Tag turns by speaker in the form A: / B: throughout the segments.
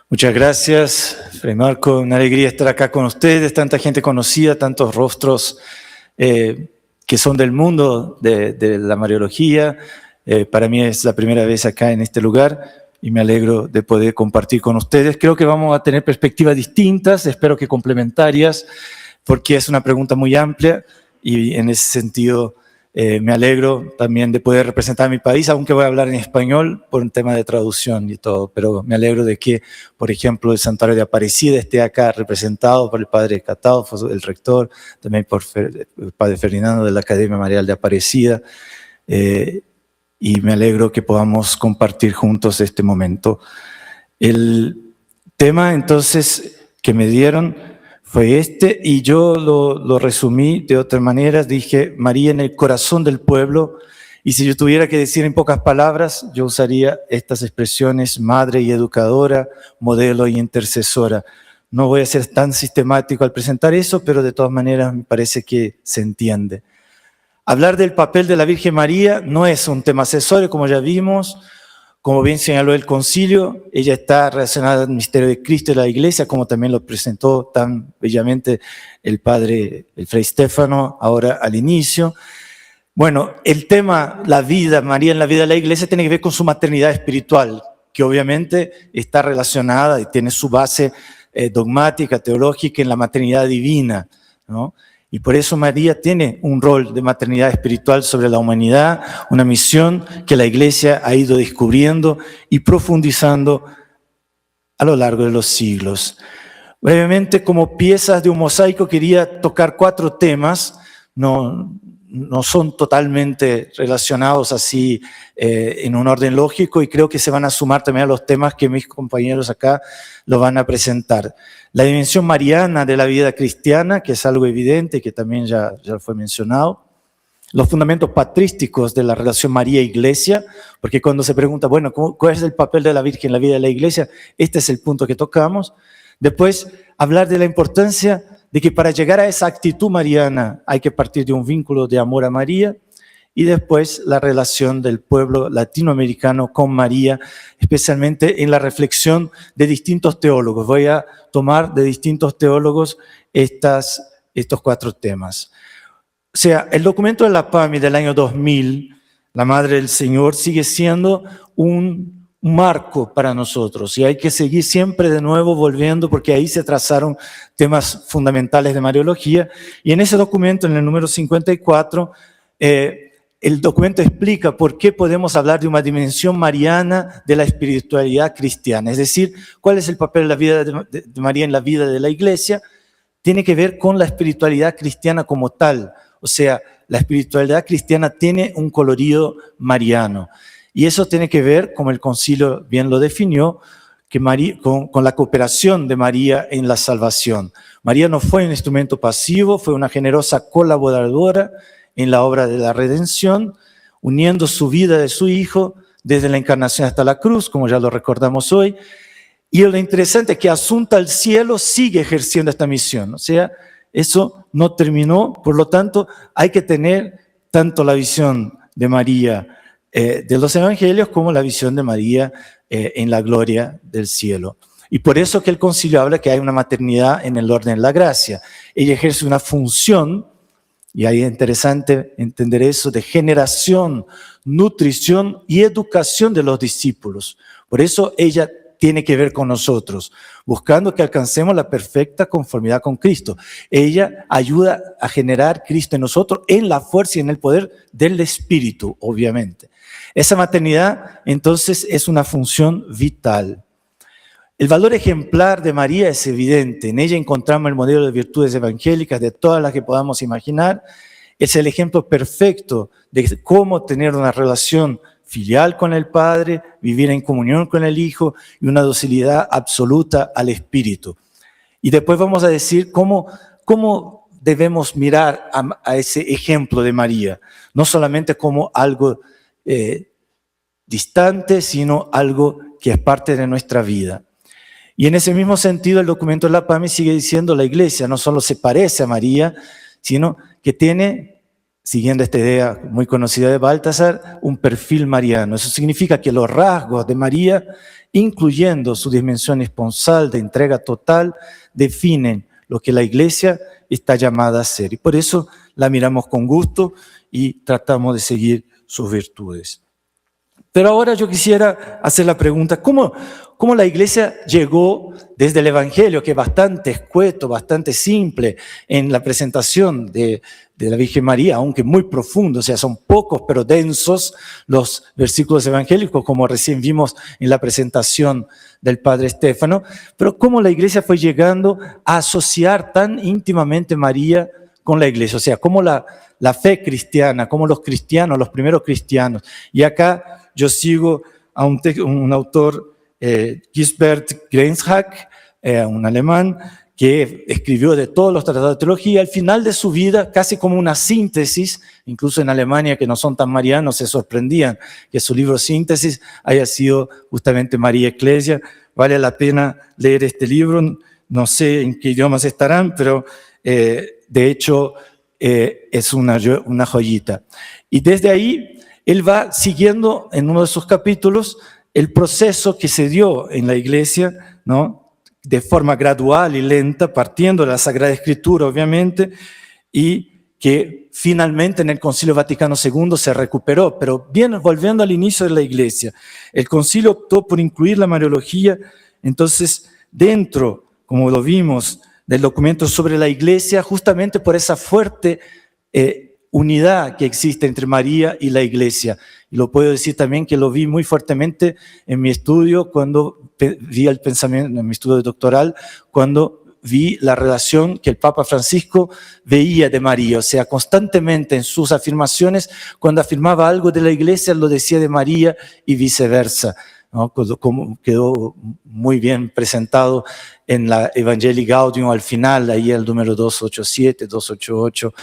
A: Muchas gracias, Fray Marco. Una alegría estar acá con ustedes, tanta gente conocida, tantos rostros que son del mundo de la Mariología. Para mí es la primera vez acá en este lugar y me alegro de poder compartir con ustedes. Creo que vamos a tener perspectivas distintas, espero que complementarias, porque es una pregunta muy amplia y en ese sentido me alegro también de poder representar a mi país, aunque voy a hablar en español por un tema de traducción y todo, pero me alegro de que, por ejemplo, el Santuario de Aparecida esté acá representado por el padre Catalfo, el rector, también por el padre Ferdinando de la Academia Marial de Aparecida, y me alegro que podamos compartir juntos este momento. El tema, entonces, que me dieron fue este, y yo lo resumí de otra manera. Dije, María en el corazón del pueblo, y si yo tuviera que decir en pocas palabras, yo usaría estas expresiones: madre y educadora, modelo y intercesora. No voy a ser tan sistemático al presentar eso, pero de todas maneras me parece que se entiende. Hablar del papel de la Virgen María no es un tema accesorio, como ya vimos. Como bien señaló el concilio, ella está relacionada al misterio de Cristo y la Iglesia, como también lo presentó tan bellamente el padre, el Fray Stefano, ahora al inicio. Bueno, el tema, la vida, María en la vida de la Iglesia, tiene que ver con su maternidad espiritual, que obviamente está relacionada y tiene su base dogmática, teológica en la maternidad divina, ¿no? Y por eso María tiene un rol de maternidad espiritual sobre la humanidad, una misión que la Iglesia ha ido descubriendo y profundizando a lo largo de los siglos. Brevemente, como piezas de un mosaico, quería tocar 4 temas. No son totalmente relacionados así en un orden lógico, y creo que se van a sumar también a los temas que mis compañeros acá lo van a presentar. La dimensión mariana de la vida cristiana, que es algo evidente, que también ya fue mencionado. Los fundamentos patrísticos de la relación María-Iglesia, porque cuando se pregunta, bueno, ¿cuál es el papel de la Virgen en la vida de la Iglesia? Este es el punto que tocamos. Después, hablar de la importancia de que para llegar a esa actitud mariana hay que partir de un vínculo de amor a María. Y después la relación del pueblo latinoamericano con María, especialmente en la reflexión de distintos teólogos. Voy a tomar de distintos teólogos estos 4 temas. O sea, el documento de la PAMI del año 2000, la Madre del Señor, sigue siendo un marco para nosotros, y hay que seguir siempre de nuevo volviendo, porque ahí se trazaron temas fundamentales de Mariología. Y en ese documento, en el número 54, el documento explica por qué podemos hablar de una dimensión mariana de la espiritualidad cristiana. Es decir, cuál es el papel de la vida de María en la vida de la Iglesia. Tiene que ver con la espiritualidad cristiana como tal. O sea, la espiritualidad cristiana tiene un colorido mariano. Y eso tiene que ver, como el concilio bien lo definió, que con la cooperación de María en la salvación. María no fue un instrumento pasivo, fue una generosa colaboradora en la obra de la redención, uniendo su vida de su Hijo desde la encarnación hasta la cruz, como ya lo recordamos hoy. Y lo interesante es que asunta al cielo sigue ejerciendo esta misión. O sea, eso no terminó, por lo tanto, hay que tener tanto la visión de María de los evangelios como la visión de María en la gloria del cielo. Y por eso que el concilio habla que hay una maternidad en el orden de la gracia. Ella ejerce una función, y ahí es interesante entender eso, de generación, nutrición y educación de los discípulos. Por eso ella tiene que ver con nosotros, buscando que alcancemos la perfecta conformidad con Cristo. Ella ayuda a generar Cristo en nosotros en la fuerza y en el poder del Espíritu, obviamente. Esa maternidad, entonces, es una función vital. El valor ejemplar de María es evidente. En ella encontramos el modelo de virtudes evangélicas de todas las que podamos imaginar. Es el ejemplo perfecto de cómo tener una relación filial con el Padre, vivir en comunión con el Hijo y una docilidad absoluta al Espíritu. Y después vamos a decir cómo debemos mirar a ese ejemplo de María, no solamente como algo distante, sino algo que es parte de nuestra vida. Y en ese mismo sentido, el documento de la PAMI sigue diciendo: la Iglesia no solo se parece a María, sino que tiene siguiendo esta idea muy conocida de Baltasar, un perfil mariano. Eso significa que los rasgos de María, incluyendo su dimensión esponsal de entrega total, definen lo que la Iglesia está llamada a ser. Y por eso la miramos con gusto y tratamos de seguir sus virtudes. Pero ahora yo quisiera hacer la pregunta, ¿cómo la Iglesia llegó desde el Evangelio, que es bastante escueto, bastante simple en la presentación de la Virgen María, aunque muy profundo, o sea, son pocos pero densos los versículos evangélicos, como recién vimos en la presentación del Padre Estéfano, pero cómo la Iglesia fue llegando a asociar tan íntimamente María con la Iglesia, o sea, cómo la fe cristiana, cómo los cristianos, los primeros cristianos, y acá yo sigo a un autor, Gisbert Grenzhack, un alemán, que escribió de todos los tratados de teología, al final de su vida, casi como una síntesis, incluso en Alemania, que no son tan marianos, se sorprendían que su libro Síntesis haya sido justamente María Ecclesia. Vale la pena leer este libro, no sé en qué idiomas estarán, pero de hecho es una joyita. Y desde ahí, él va siguiendo en uno de sus capítulos el proceso que se dio en la Iglesia, ¿no?, de forma gradual y lenta, partiendo de la Sagrada Escritura, obviamente, y que finalmente en el Concilio Vaticano II se recuperó. Pero bien, volviendo al inicio de la Iglesia, el concilio optó por incluir la Mariología, entonces, dentro, como lo vimos, del documento sobre la Iglesia, justamente por esa fuerte unidad que existe entre María y la Iglesia. Y lo puedo decir también que lo vi muy fuertemente en mi estudio, cuando vi el pensamiento, en mi estudio doctoral, cuando vi la relación que el Papa Francisco veía de María. O sea, constantemente en sus afirmaciones, cuando afirmaba algo de la Iglesia, lo decía de María y viceversa, ¿no? Como quedó muy bien presentado en la Evangelii Gaudium al final, ahí el número 287, 288,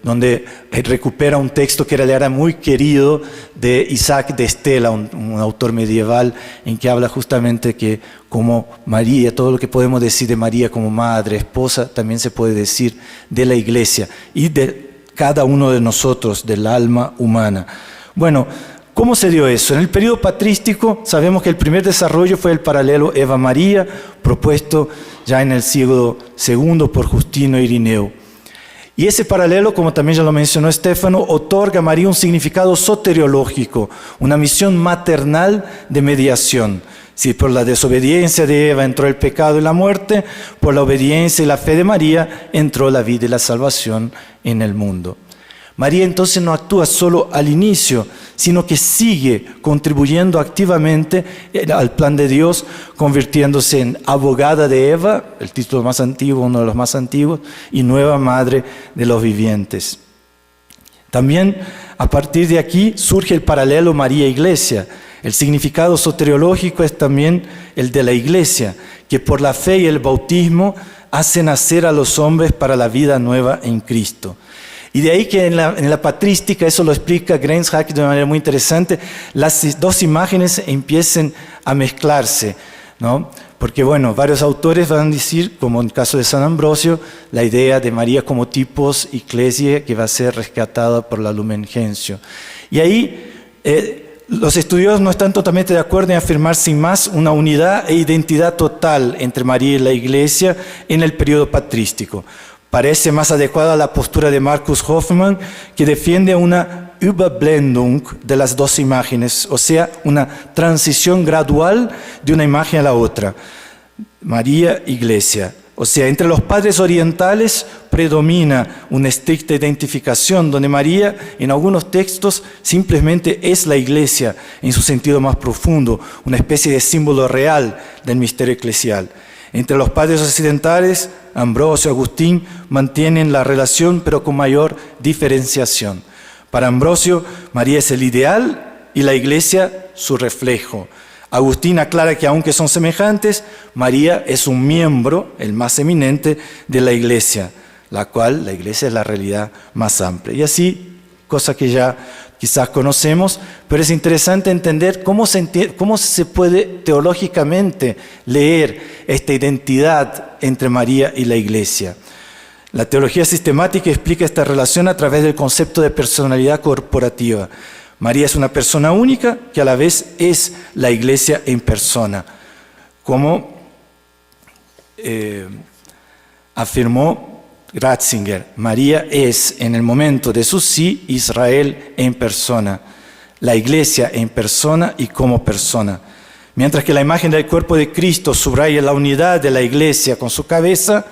A: donde recupera un texto que le era muy querido de Isaac de Estela, un autor medieval, en que habla justamente que como María, todo lo que podemos decir de María como madre, esposa, también se puede decir de la Iglesia y de cada uno de nosotros, del alma humana. Bueno, ¿cómo se dio eso? En el periodo patrístico sabemos que el primer desarrollo fue el paralelo Eva-María, propuesto ya en el siglo II por Justino Irineo. Y ese paralelo, como también ya lo mencionó Estéfano, otorga a María un significado soteriológico, una misión maternal de mediación. Si por la desobediencia de Eva entró el pecado y la muerte, por la obediencia y la fe de María entró la vida y la salvación en el mundo. María entonces no actúa solo al inicio, sino que sigue contribuyendo activamente al plan de Dios, convirtiéndose en abogada de Eva, el título más antiguo, uno de los más antiguos, y nueva madre de los vivientes. También a partir de aquí surge el paralelo María-Iglesia. El significado soteriológico es también el de la Iglesia, que por la fe y el bautismo hace nacer a los hombres para la vida nueva en Cristo. Y de ahí que en la patrística, eso lo explica Grenzhack de una manera muy interesante, las dos imágenes empiecen a mezclarse, ¿no? Porque bueno, varios autores van a decir, como en el caso de San Ambrosio, la idea de María como tipos ecclesiae que va a ser rescatada por la Lumen Gentium. Y ahí los estudiosos no están totalmente de acuerdo en afirmar sin más una unidad e identidad total entre María y la Iglesia en el periodo patrístico. Parece más adecuada la postura de Markus Hoffmann, que defiende una Überblendung de las dos imágenes, o sea, una transición gradual de una imagen a la otra. María, Iglesia. O sea, entre los padres orientales predomina una estricta identificación, donde María, en algunos textos, simplemente es la Iglesia en su sentido más profundo, una especie de símbolo real del misterio eclesial. Entre los padres occidentales, Ambrosio, Agustín, mantienen la relación pero con mayor diferenciación. Para Ambrosio, María es el ideal y la Iglesia su reflejo. Agustín aclara que aunque son semejantes, María es un miembro, el más eminente, de la Iglesia, la cual la Iglesia es la realidad más amplia. Y así, cosa que ya quizás conocemos, pero es interesante entender cómo se puede teológicamente leer esta identidad entre María y la Iglesia. La teología sistemática explica esta relación a través del concepto de personalidad corporativa. María es una persona única que a la vez es la iglesia en persona, como afirmó Ratzinger. María es, en el momento de su sí, Israel en persona, la iglesia en persona y como persona. Mientras que la imagen del cuerpo de Cristo subraya la unidad de la iglesia con su cabeza,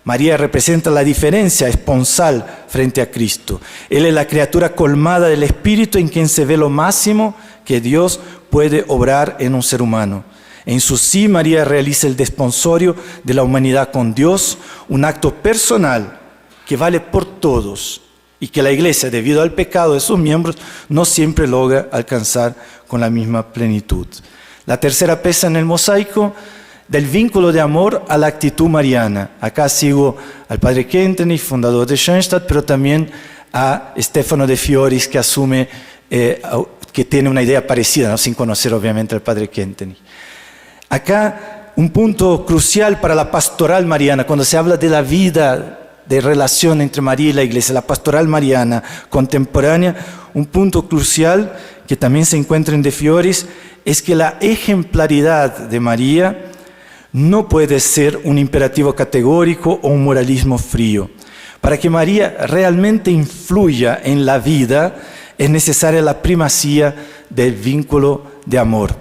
A: María representa la diferencia esponsal frente a Cristo. Él es la criatura colmada del Espíritu en quien se ve lo máximo que Dios puede obrar en un ser humano. En su sí, María realiza el desponsorio de la humanidad con Dios, un acto personal que vale por todos y que la Iglesia, debido al pecado de sus miembros, no siempre logra alcanzar con la misma plenitud. La tercera pieza en el mosaico, del vínculo de amor a la actitud mariana. Acá sigo al padre Kentenich, fundador de Schoenstatt, pero también a Stefano de Fioris, que asume, que tiene una idea parecida, ¿no? Sin conocer obviamente al padre Kentenich. Acá un punto crucial para la pastoral mariana, cuando se habla de la vida de relación entre María y la Iglesia, la pastoral mariana contemporánea, un punto crucial que también se encuentra en De Fioris, es que la ejemplaridad de María no puede ser un imperativo categórico o un moralismo frío. Para que María realmente influya en la vida, es necesaria la primacía del vínculo de amor.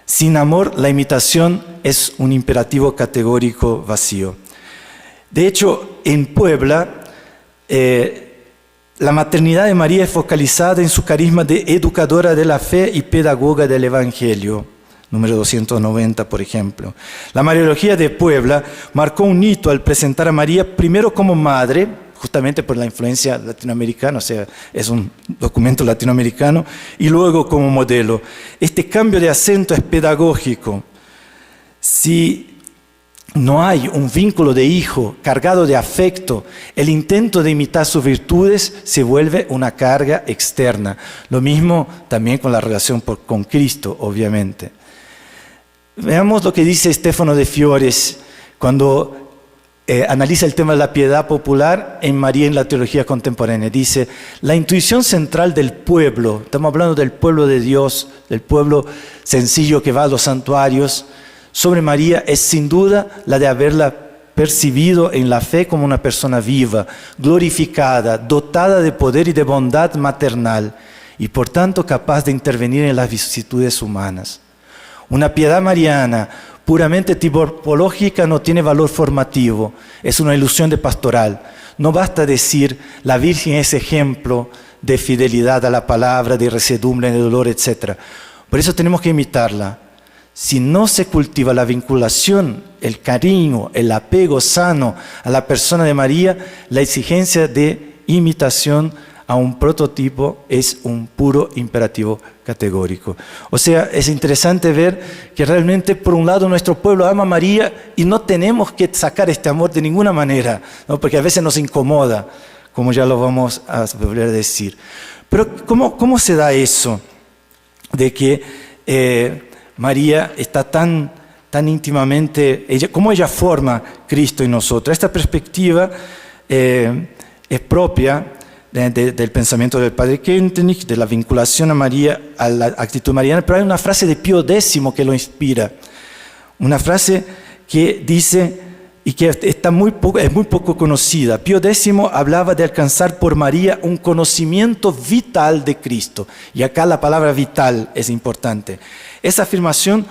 A: Sin amor, la imitación es un imperativo categórico vacío. De hecho, en Puebla, la maternidad de María es focalizada en su carisma de educadora de la fe y pedagoga del Evangelio. Número 290, por ejemplo. La Mariología de Puebla marcó un hito al presentar a María primero como madre, justamente por la influencia latinoamericana, o sea, es un documento latinoamericano, y luego como modelo. Este cambio de acento es pedagógico. Si no hay un vínculo de hijo cargado de afecto, el intento de imitar sus virtudes se vuelve una carga externa. Lo mismo también con la relación con Cristo, obviamente. Veamos lo que dice Stefano de Fioris cuando analiza el tema de la piedad popular en María en la teología contemporánea. Dice, la intuición central del pueblo, estamos hablando del pueblo de Dios, del pueblo sencillo que va a los santuarios, sobre María es sin duda la de haberla percibido en la fe como una persona viva, glorificada, dotada de poder y de bondad maternal, y por tanto capaz de intervenir en las vicisitudes humanas. Una piedad mariana puramente tipológica no tiene valor formativo, es una ilusión de pastoral. No basta decir, la Virgen es ejemplo de fidelidad a la palabra, de resedumbre, de dolor, etc. Por eso tenemos que imitarla. Si no se cultiva la vinculación, el cariño, el apego sano a la persona de María, la exigencia de imitación a un prototipo es un puro imperativo categórico. O sea, es interesante ver que realmente por un lado nuestro pueblo ama a María y no tenemos que sacar este amor de ninguna manera, ¿no? Porque a veces nos incomoda, como ya lo vamos a volver a decir. Pero ¿cómo se da eso de que María está tan íntimamente, cómo ella forma Cristo en nosotros? Esta perspectiva es propia del pensamiento del padre Kentenich, de la vinculación a María, a la actitud mariana, pero hay una frase de Pío X que lo inspira, una frase que dice, y que es muy poco conocida. Pío X hablaba de alcanzar por María un conocimiento vital de Cristo, y acá la palabra vital es importante. Esa afirmación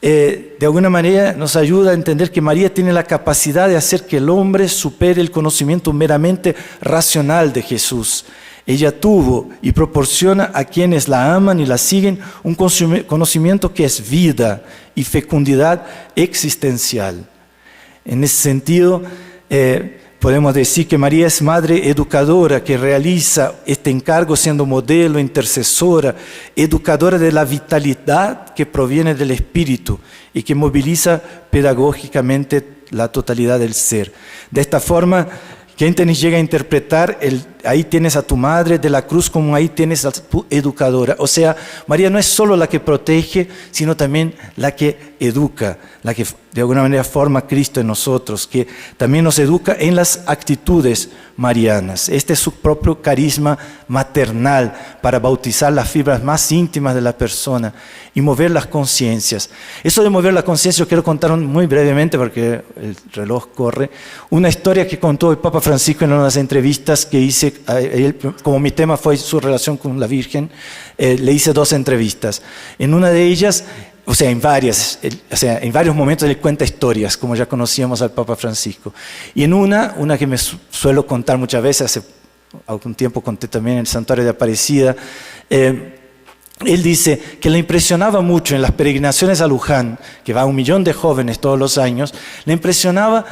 A: de alguna manera nos ayuda a entender que María tiene la capacidad de hacer que el hombre supere el conocimiento meramente racional de Jesús. Ella tuvo y proporciona a quienes la aman y la siguen un conocimiento que es vida y fecundidad existencial. En ese sentido, podemos decir que María es madre educadora que realiza este encargo siendo modelo, intercesora, educadora de la vitalidad que proviene del Espíritu y que moviliza pedagógicamente la totalidad del ser. De esta forma, Kentenich llega a interpretar el ahí tienes a tu madre, de la cruz como ahí tienes a tu educadora. O sea, María no es solo la que protege, sino también la que educa, la que de alguna manera forma a Cristo en nosotros, que también nos educa en las actitudes marianas. Este es su propio carisma maternal para bautizar las fibras más íntimas de la persona y mover las conciencias. Eso de mover la conciencia, yo quiero contar muy brevemente porque el reloj corre, una historia que contó el Papa Francisco en una de las entrevistas que hice a él, como mi tema fue su relación con la Virgen, le hice 2 entrevistas. En una de ellas, en varios momentos él cuenta historias, como ya conocíamos al Papa Francisco. Y en una que me suelo contar muchas veces, hace algún tiempo conté también en el Santuario de Aparecida, él dice que le impresionaba mucho en las peregrinaciones a Luján, que va 1 millón de jóvenes todos los años, le impresionaba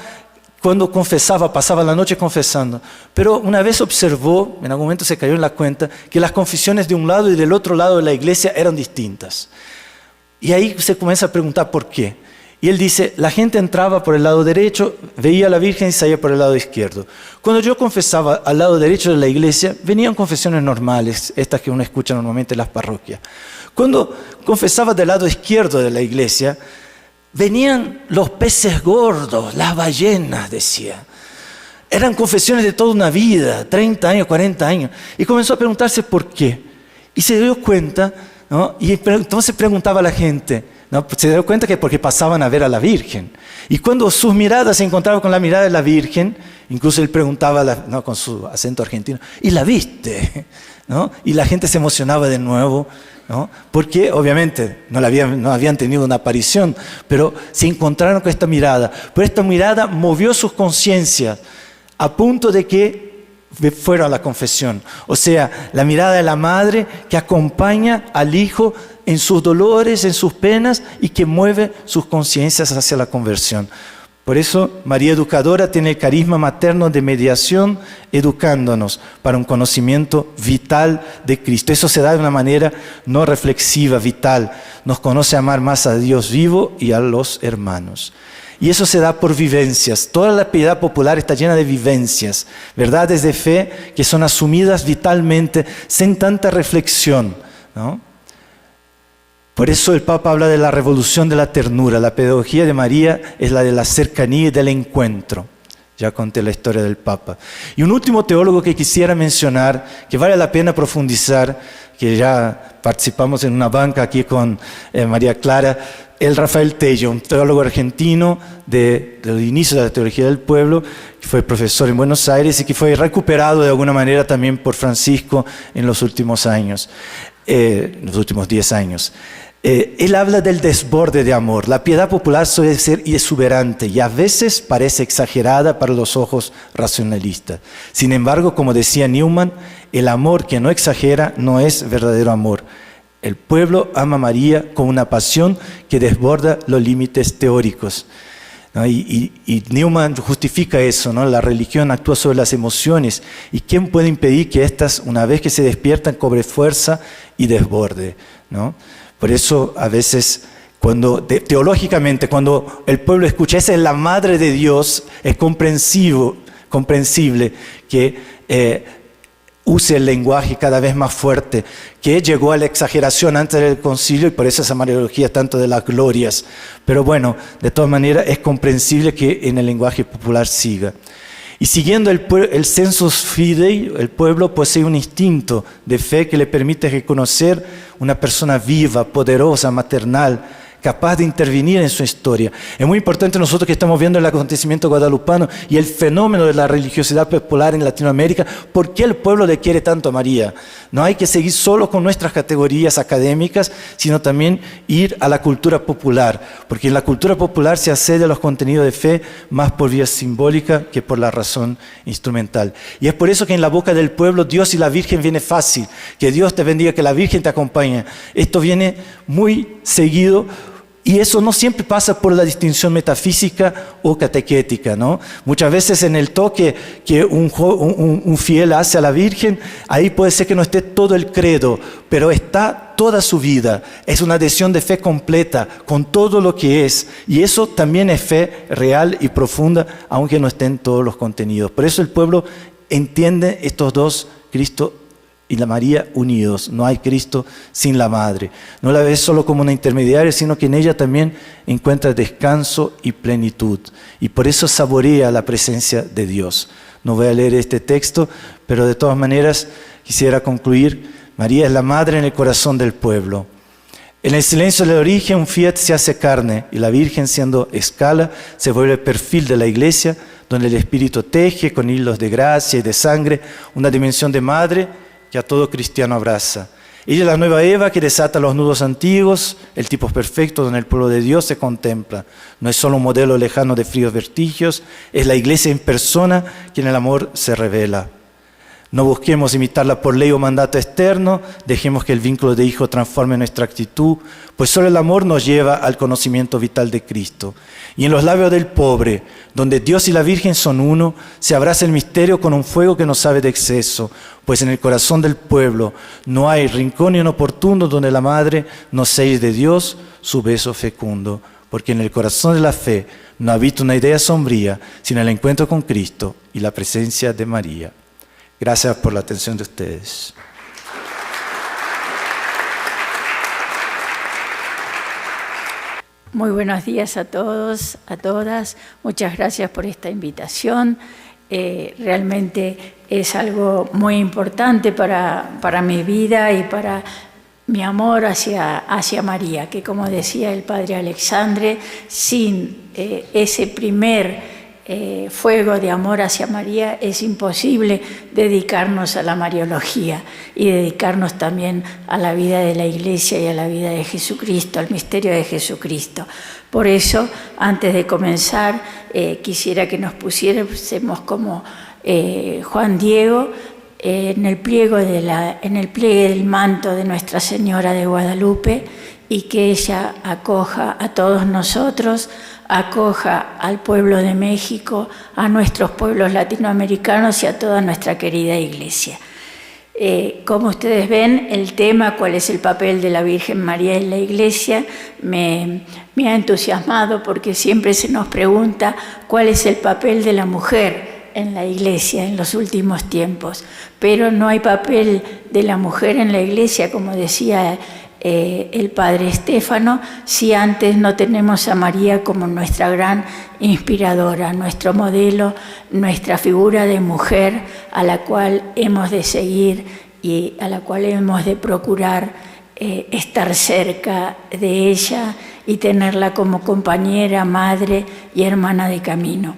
A: cuando confesaba, pasaba la noche confesando. Pero una vez observó, en algún momento se cayó en la cuenta, que las confesiones de un lado y del otro lado de la iglesia eran distintas. Y ahí se comienza a preguntar por qué. Y él dice, la gente entraba por el lado derecho, veía a la Virgen y salía por el lado izquierdo. Cuando yo confesaba al lado derecho de la iglesia, venían confesiones normales, estas que uno escucha normalmente en las parroquias. Cuando confesaba del lado izquierdo de la iglesia, venían los peces gordos, las ballenas, decía. Eran confesiones de toda una vida, 30 años, 40 años. Y comenzó a preguntarse por qué. Y se dio cuenta, ¿no? Y entonces preguntaba a la gente, ¿no? Se dio cuenta que porque pasaban a ver a la Virgen. Y cuando sus miradas se encontraban con la mirada de la Virgen, incluso él preguntaba, ¿no? Con su acento argentino, ¿y la viste? ¿No? Y la gente se emocionaba de nuevo, ¿no? Porque obviamente no habían tenido una aparición, pero se encontraron con esta mirada. Pero esta mirada movió sus conciencias a punto de que fueron a la confesión. O sea, la mirada de la madre que acompaña al hijo en sus dolores, en sus penas y que mueve sus conciencias hacia la conversión. Por eso María Educadora tiene el carisma materno de mediación, educándonos para un conocimiento vital de Cristo. Eso se da de una manera no reflexiva, vital. Nos conoce amar más a Dios vivo y a los hermanos. Y eso se da por vivencias. Toda la piedad popular está llena de vivencias, verdades de fe que son asumidas vitalmente sin tanta reflexión, ¿no? Por eso el Papa habla de la revolución de la ternura. La pedagogía de María es la de la cercanía y del encuentro. Ya conté la historia del Papa. Y un último teólogo que quisiera mencionar, que vale la pena profundizar, que ya participamos en una banca aquí con María Clara, el Rafael Tello, un teólogo argentino del inicio de la teología del pueblo, que fue profesor en Buenos Aires y que fue recuperado de alguna manera también por Francisco en los últimos años, en los últimos 10 años. Él habla del desborde de amor. La piedad popular suele ser exuberante y a veces parece exagerada para los ojos racionalistas. Sin embargo, como decía Newman, el amor que no exagera no es verdadero amor. El pueblo ama a María con una pasión que desborda los límites teóricos, ¿no? Y Newman justifica eso, ¿no? La religión actúa sobre las emociones. ¿Y quién puede impedir que éstas, una vez que se despiertan, cobre fuerza y desborde, ¿no? Por eso a veces, teológicamente, cuando el pueblo escucha, esa es la madre de Dios, es comprensible que use el lenguaje cada vez más fuerte, que llegó a la exageración antes del concilio y por eso esa mariología tanto de las glorias. Pero bueno, de todas maneras es comprensible que en el lenguaje popular siga. Y siguiendo el sensus fidei, el pueblo posee un instinto de fe que le permite reconocer una persona viva, poderosa, maternal, capaz de intervenir en su historia. Es muy importante nosotros que estamos viendo el acontecimiento guadalupano y el fenómeno de la religiosidad popular en Latinoamérica, ¿por qué el pueblo le quiere tanto a María? No hay que seguir solo con nuestras categorías académicas, sino también ir a la cultura popular, porque en la cultura popular se accede a los contenidos de fe más por vía simbólica que por la razón instrumental. Y es por eso que en la boca del pueblo Dios y la Virgen viene fácil, que Dios te bendiga, que la Virgen te acompañe. Esto viene muy seguido. Y eso no siempre pasa por la distinción metafísica o catequética, ¿no? Muchas veces en el toque que un fiel hace a la Virgen, ahí puede ser que no esté todo el credo, pero está toda su vida. Es una adhesión de fe completa, con todo lo que es. Y eso también es fe real y profunda, aunque no estén todos los contenidos. Por eso el pueblo entiende estos dos, Cristo y la María, unidos. No hay Cristo sin la Madre. No la ve solo como una intermediaria, sino que en ella también encuentra descanso y plenitud. Y por eso saborea la presencia de Dios. No voy a leer este texto, pero de todas maneras quisiera concluir. María es la Madre en el corazón del pueblo. En el silencio del origen, un fiat se hace carne y la Virgen, siendo escala, se vuelve perfil de la Iglesia, donde el Espíritu teje con hilos de gracia y de sangre una dimensión de madre que a todo cristiano abraza. Ella es la nueva Eva que desata los nudos antiguos, el tipo perfecto donde el pueblo de Dios se contempla. No es solo un modelo lejano de fríos vertigios, es la Iglesia en persona que en el amor se revela. No busquemos imitarla por ley o mandato externo, dejemos que el vínculo de hijo transforme nuestra actitud, pues solo el amor nos lleva al conocimiento vital de Cristo. Y en los labios del pobre, donde Dios y la Virgen son uno, se abraza el misterio con un fuego que no sabe de exceso, pues en el corazón del pueblo no hay rincón inoportuno donde la Madre no selle de Dios su beso fecundo, porque en el corazón de la fe no habita una idea sombría, sino el encuentro con Cristo y la presencia de María. Gracias por la atención de ustedes.
B: Muy buenos días a todos, a todas. Muchas gracias por esta invitación. Realmente es algo muy importante para mi vida y para mi amor hacia María, que como decía el padre Alexandre, sin ese primer fuego de amor hacia María es imposible dedicarnos a la Mariología y dedicarnos también a la vida de la Iglesia y a la vida de Jesucristo, al misterio de Jesucristo. Por eso, antes de comenzar, quisiera que nos pusiésemos como Juan Diego en el pliegue del manto de Nuestra Señora de Guadalupe, y que ella acoja a todos nosotros, acoja al pueblo de México, a nuestros pueblos latinoamericanos y a toda nuestra querida Iglesia. Como ustedes ven, el tema, cuál es el papel de la Virgen María en la Iglesia, me ha entusiasmado porque siempre se nos pregunta cuál es el papel de la mujer en la Iglesia en los últimos tiempos. Pero no hay papel de la mujer en la Iglesia, como decía el padre Estéfano, si antes no tenemos a María como nuestra gran inspiradora, nuestro modelo, nuestra figura de mujer a la cual hemos de seguir y a la cual hemos de procurar estar cerca de ella y tenerla como compañera, madre y hermana de camino.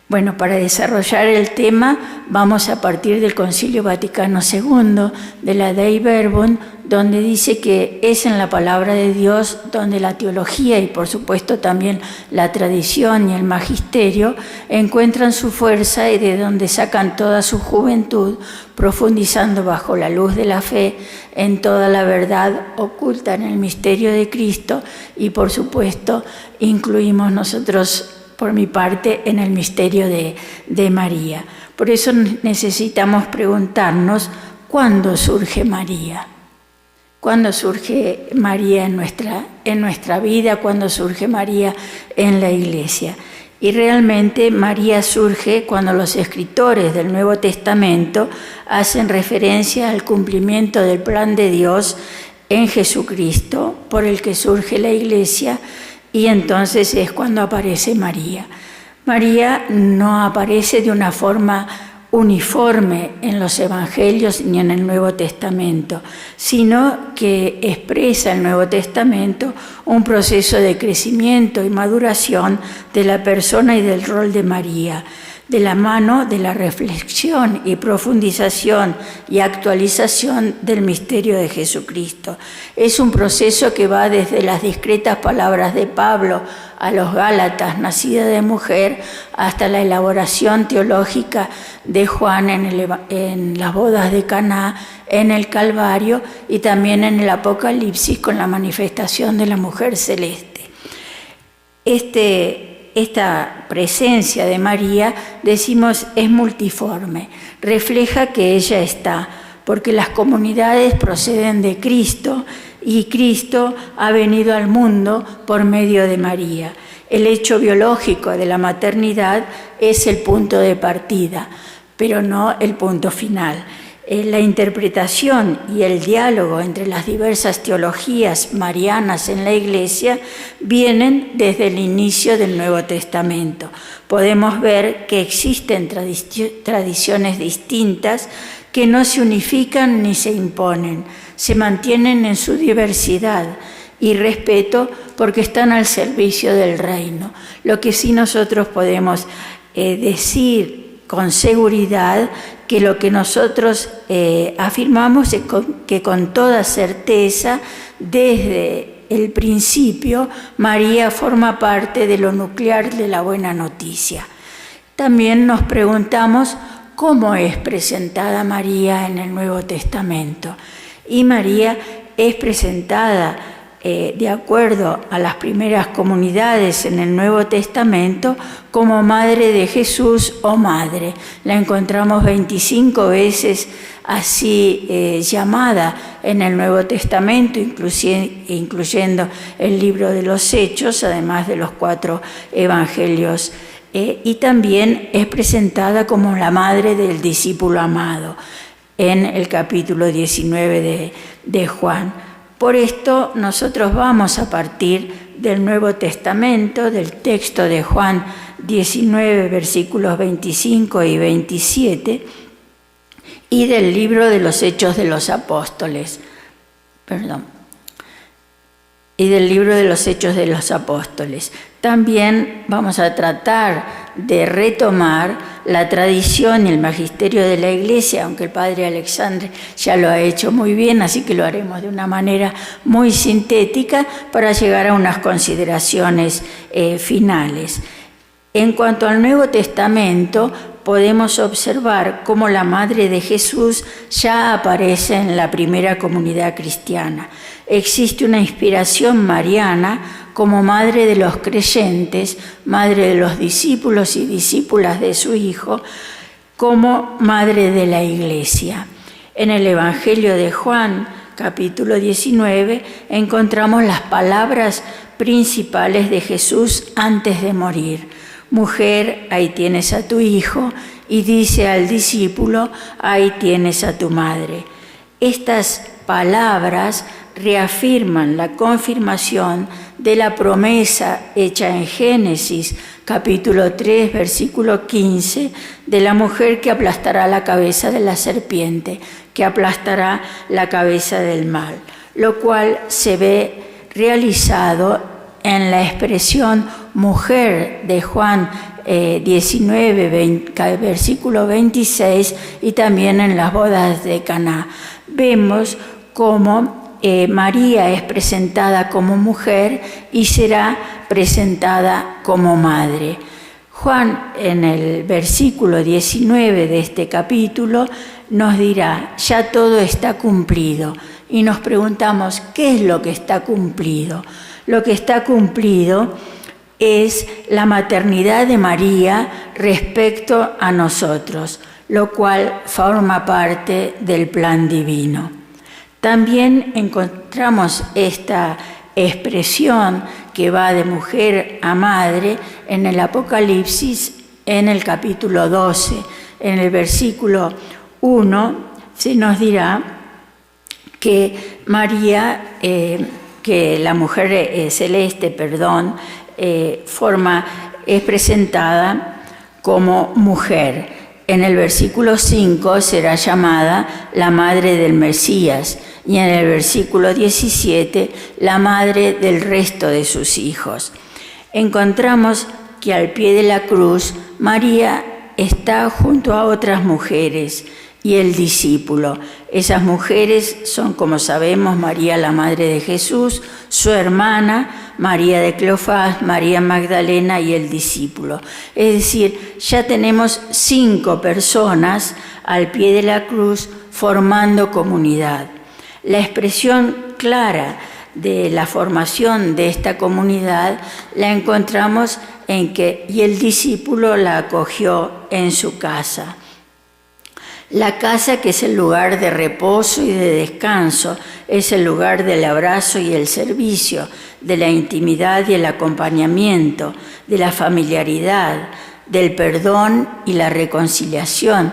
B: Bueno, para desarrollar el tema vamos a partir del Concilio Vaticano II, de la Dei Verbum, donde dice que es en la palabra de Dios donde la teología y por supuesto también la tradición y el magisterio encuentran su fuerza y de donde sacan toda su juventud, profundizando bajo la luz de la fe en toda la verdad oculta en el misterio de Cristo y por supuesto incluimos nosotros, por mi parte, en el misterio de María. Por eso necesitamos preguntarnos, ¿cuándo surge María? ¿Cuándo surge María en nuestra vida? ¿Cuándo surge María en la Iglesia? Y realmente María surge cuando los escritores del Nuevo Testamento hacen referencia al cumplimiento del plan de Dios en Jesucristo, por el que surge la Iglesia. Y entonces es cuando aparece María. María no aparece de una forma uniforme en los Evangelios ni en el Nuevo Testamento, sino que expresa el Nuevo Testamento un proceso de crecimiento y maduración de la persona y del rol de María, de la mano de la reflexión y profundización y actualización del misterio de Jesucristo. Es un proceso que va desde las discretas palabras de Pablo a los Gálatas, nacida de mujer, hasta la elaboración teológica de Juan en las bodas de Caná, en el Calvario y también en el Apocalipsis con la manifestación de la mujer celeste. Esta presencia de María, decimos, es multiforme, refleja que ella está, porque las comunidades proceden de Cristo y Cristo ha venido al mundo por medio de María. El hecho biológico de la maternidad es el punto de partida, pero no el punto final. La interpretación y el diálogo entre las diversas teologías marianas en la Iglesia vienen desde el inicio del Nuevo Testamento. Podemos ver que existen tradiciones distintas que no se unifican ni se imponen, se mantienen en su diversidad y respeto porque están al servicio del reino. Lo que sí nosotros podemos decir con seguridad, que lo que nosotros afirmamos es que con toda certeza, desde el principio, María forma parte de lo nuclear de la buena noticia. También nos preguntamos cómo es presentada María en el Nuevo Testamento. Y María es presentada de acuerdo a las primeras comunidades en el Nuevo Testamento, como Madre de Jesús o Madre. La encontramos 25 veces así llamada en el Nuevo Testamento, incluyendo el libro de los Hechos, además de los 4 evangelios. Y también es presentada como la Madre del discípulo amado en el capítulo 19 de Juan. Por esto nosotros vamos a partir del Nuevo Testamento, del texto de Juan 19, versículos 25 y 27, y del libro de los Hechos de los Apóstoles. Y del libro de los Hechos de los Apóstoles. También vamos a tratar de retomar la tradición y el magisterio de la Iglesia, aunque el padre Alexandre ya lo ha hecho muy bien, así que lo haremos de una manera muy sintética para llegar a unas consideraciones finales. En cuanto al Nuevo Testamento, podemos observar cómo la Madre de Jesús ya aparece en la primera comunidad cristiana. Existe una inspiración mariana como Madre de los creyentes, Madre de los discípulos y discípulas de su Hijo, como Madre de la Iglesia. En el Evangelio de Juan, capítulo 19, encontramos las palabras principales de Jesús antes de morir. Mujer, ahí tienes a tu hijo, y dice al discípulo, ahí tienes a tu madre. Estas palabras reafirman la confirmación de la promesa hecha en Génesis, capítulo 3, versículo 15, de la mujer que aplastará la cabeza de la serpiente, que aplastará la cabeza del mal, lo cual se ve realizado en la expresión mujer de Juan 19, versículo 26, y también en las bodas de Caná. Vemos cómo María es presentada como mujer y será presentada como madre. Juan, en el versículo 19 de este capítulo, nos dirá, ya todo está cumplido. Y nos preguntamos, ¿qué es lo que está cumplido? Lo que está cumplido es la maternidad de María respecto a nosotros, lo cual forma parte del plan divino. También encontramos esta expresión que va de mujer a madre en el Apocalipsis, en el capítulo 12. En el versículo 1 se nos dirá que María, que la mujer celeste, es presentada como mujer. En el versículo 5 será llamada la madre del Mesías y en el versículo 17 la madre del resto de sus hijos. Encontramos que al pie de la cruz María está junto a otras mujeres y el discípulo. Esas mujeres son, como sabemos, María la madre de Jesús, su hermana, María de Cleofás, María Magdalena y el discípulo. Es decir, ya tenemos 5 personas al pie de la cruz formando comunidad. La expresión clara de la formación de esta comunidad la encontramos en que y el discípulo la acogió en su casa. La casa, que es el lugar de reposo y de descanso, es el lugar del abrazo y el servicio, de la intimidad y el acompañamiento, de la familiaridad, del perdón y la reconciliación,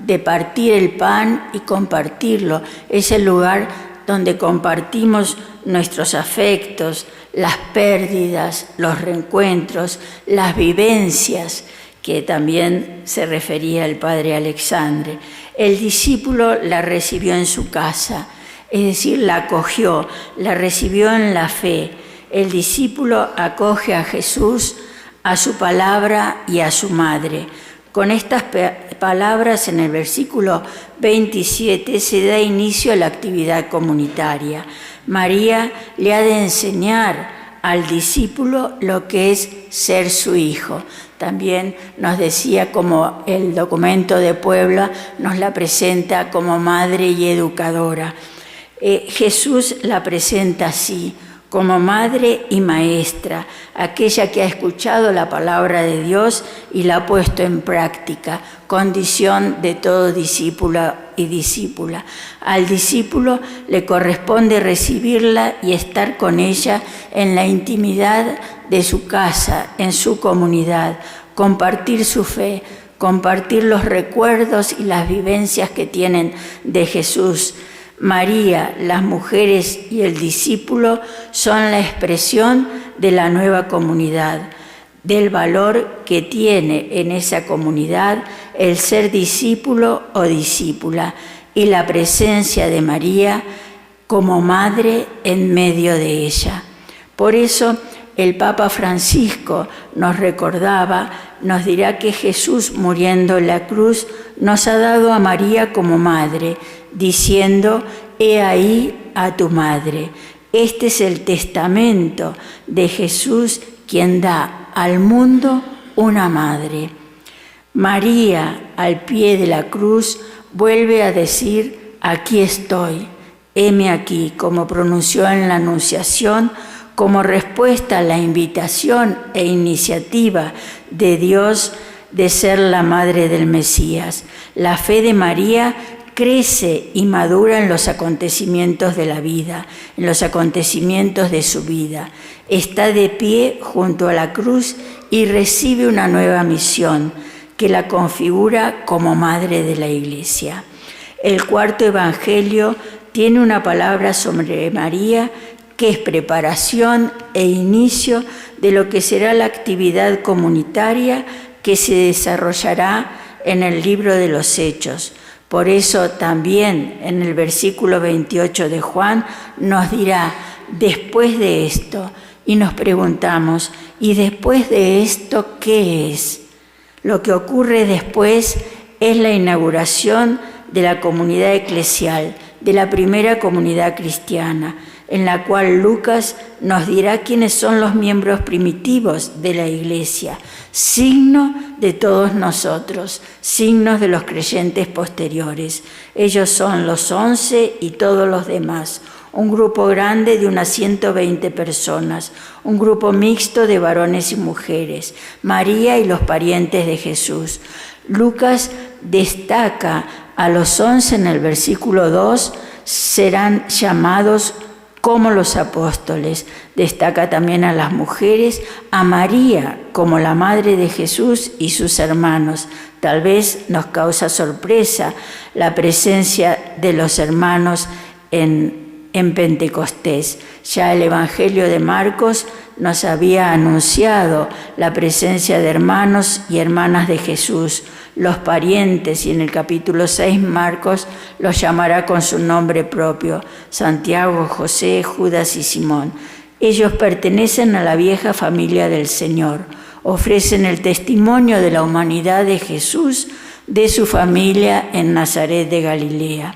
B: de partir el pan y compartirlo. Es el lugar donde compartimos nuestros afectos, las pérdidas, los reencuentros, las vivencias, que también se refería el padre Alexandre. El discípulo la recibió en su casa, es decir, la acogió, la recibió en la fe. El discípulo acoge a Jesús, a su palabra y a su madre. Con estas palabras, en el versículo 27, se da inicio a la actividad comunitaria. María le ha de enseñar al discípulo lo que es ser su hijo. También nos decía, como el documento de Puebla nos la presenta como madre y educadora. Jesús la presenta así, como madre y maestra, aquella que ha escuchado la palabra de Dios y la ha puesto en práctica, condición de todo discípulo y discípula. Al discípulo le corresponde recibirla y estar con ella en la intimidad de su casa, en su comunidad, compartir su fe, compartir los recuerdos y las vivencias que tienen de Jesús. María, las mujeres y el discípulo son la expresión de la nueva comunidad, del valor que tiene en esa comunidad el ser discípulo o discípula y la presencia de María como madre en medio de ella. Por eso el Papa Francisco nos recordaba, nos dirá que Jesús, muriendo en la cruz, nos ha dado a María como madre, diciendo: «He ahí a tu madre». Este es el testamento de Jesús, quien da al mundo una madre. María, al pie de la cruz, vuelve a decir: «Aquí estoy, heme aquí», como pronunció en la Anunciación, como respuesta a la invitación e iniciativa de Dios de ser la madre del Mesías. La fe de María crece y madura en los acontecimientos de la vida, en los acontecimientos de su vida. Está de pie junto a la cruz y recibe una nueva misión que la configura como madre de la Iglesia. El cuarto evangelio tiene una palabra sobre María que es preparación e inicio de lo que será la actividad comunitaria que se desarrollará en el libro de los Hechos. Por eso también en el versículo 28 de Juan nos dirá: después de esto, y nos preguntamos, ¿y después de esto qué es? Lo que ocurre después es la inauguración de la comunidad eclesial, de la primera comunidad cristiana, en la cual Lucas nos dirá quiénes son los miembros primitivos de la Iglesia, signo de todos nosotros, signos de los creyentes posteriores. Ellos son los 11 y todos los demás, un grupo grande de unas 120 personas, un grupo mixto de varones y mujeres, María y los parientes de Jesús. Lucas destaca a los 11 en el versículo 2, serán llamados como los apóstoles. Destaca también a las mujeres, a María como la madre de Jesús y sus hermanos. Tal vez nos causa sorpresa la presencia de los hermanos en Pentecostés. Ya el Evangelio de Marcos nos había anunciado la presencia de hermanos y hermanas de Jesús, los parientes, y en el capítulo 6 Marcos los llamará con su nombre propio: Santiago, José, Judas y Simón. Ellos pertenecen a la vieja familia del Señor, ofrecen el testimonio de la humanidad de Jesús, de su familia en Nazaret de Galilea.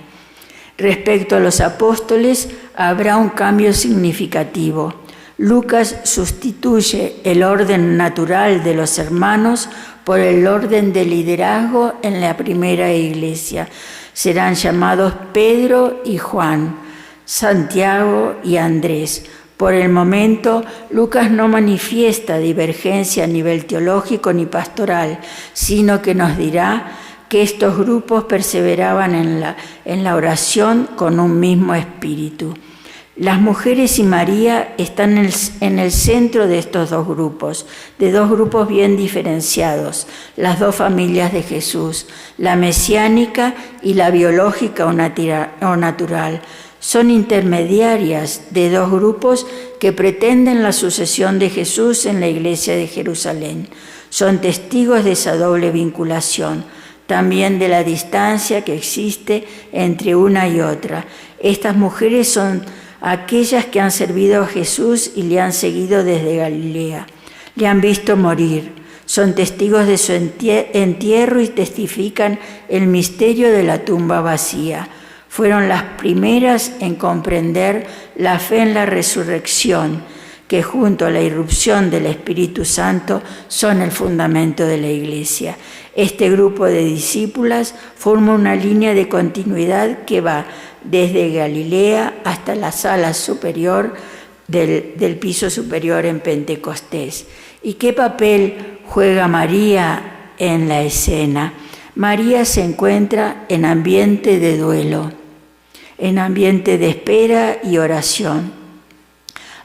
B: Respecto a los apóstoles, habrá un cambio significativo. Lucas sustituye el orden natural de los hermanos por el orden de liderazgo en la primera iglesia. Serán llamados Pedro y Juan, Santiago y Andrés. Por el momento, Lucas no manifiesta divergencia a nivel teológico ni pastoral, sino que nos dirá que estos grupos perseveraban en la oración con un mismo espíritu. Las mujeres y María están en el centro de estos dos grupos bien diferenciados, las dos familias de Jesús, la mesiánica y la biológica o natural. Son intermediarias de dos grupos que pretenden la sucesión de Jesús en la iglesia de Jerusalén. Son testigos de esa doble vinculación, también de la distancia que existe entre una y otra. Estas mujeres son aquellas que han servido a Jesús y le han seguido desde Galilea. Le han visto morir. Son testigos de su entierro y testifican el misterio de la tumba vacía. Fueron las primeras en comprender la fe en la resurrección, que junto a la irrupción del Espíritu Santo son el fundamento de la Iglesia. Este grupo de discípulas forma una línea de continuidad que va desde Galilea hasta la sala superior del piso superior en Pentecostés. ¿Y qué papel juega María en la escena? María se encuentra en ambiente de duelo, en ambiente de espera y oración.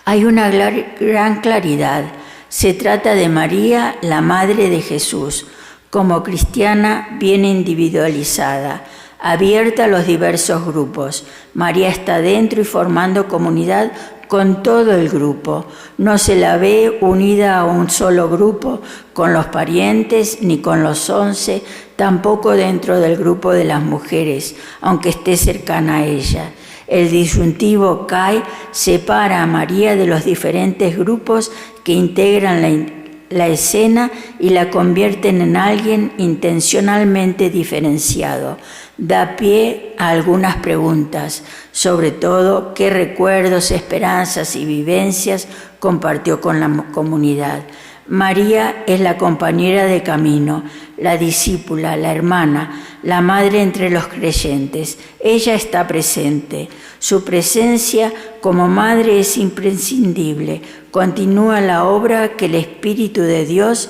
B: Hay una gran claridad. Se trata de María, la Madre de Jesús, como cristiana bien individualizada, abierta a los diversos grupos. María está dentro y formando comunidad con todo el grupo. No se la ve unida a un solo grupo, con los parientes ni con los 11, tampoco dentro del grupo de las mujeres, aunque esté cercana a ella. El disyuntivo Kai separa a María de los diferentes grupos que integran la escena y la convierten en alguien intencionalmente diferenciado. Da pie a algunas preguntas, sobre todo qué recuerdos, esperanzas y vivencias compartió con la comunidad. María es la compañera de camino, la discípula, la hermana, la madre entre los creyentes. Ella está presente. Su presencia como madre es imprescindible. Continúa la obra que el Espíritu de Dios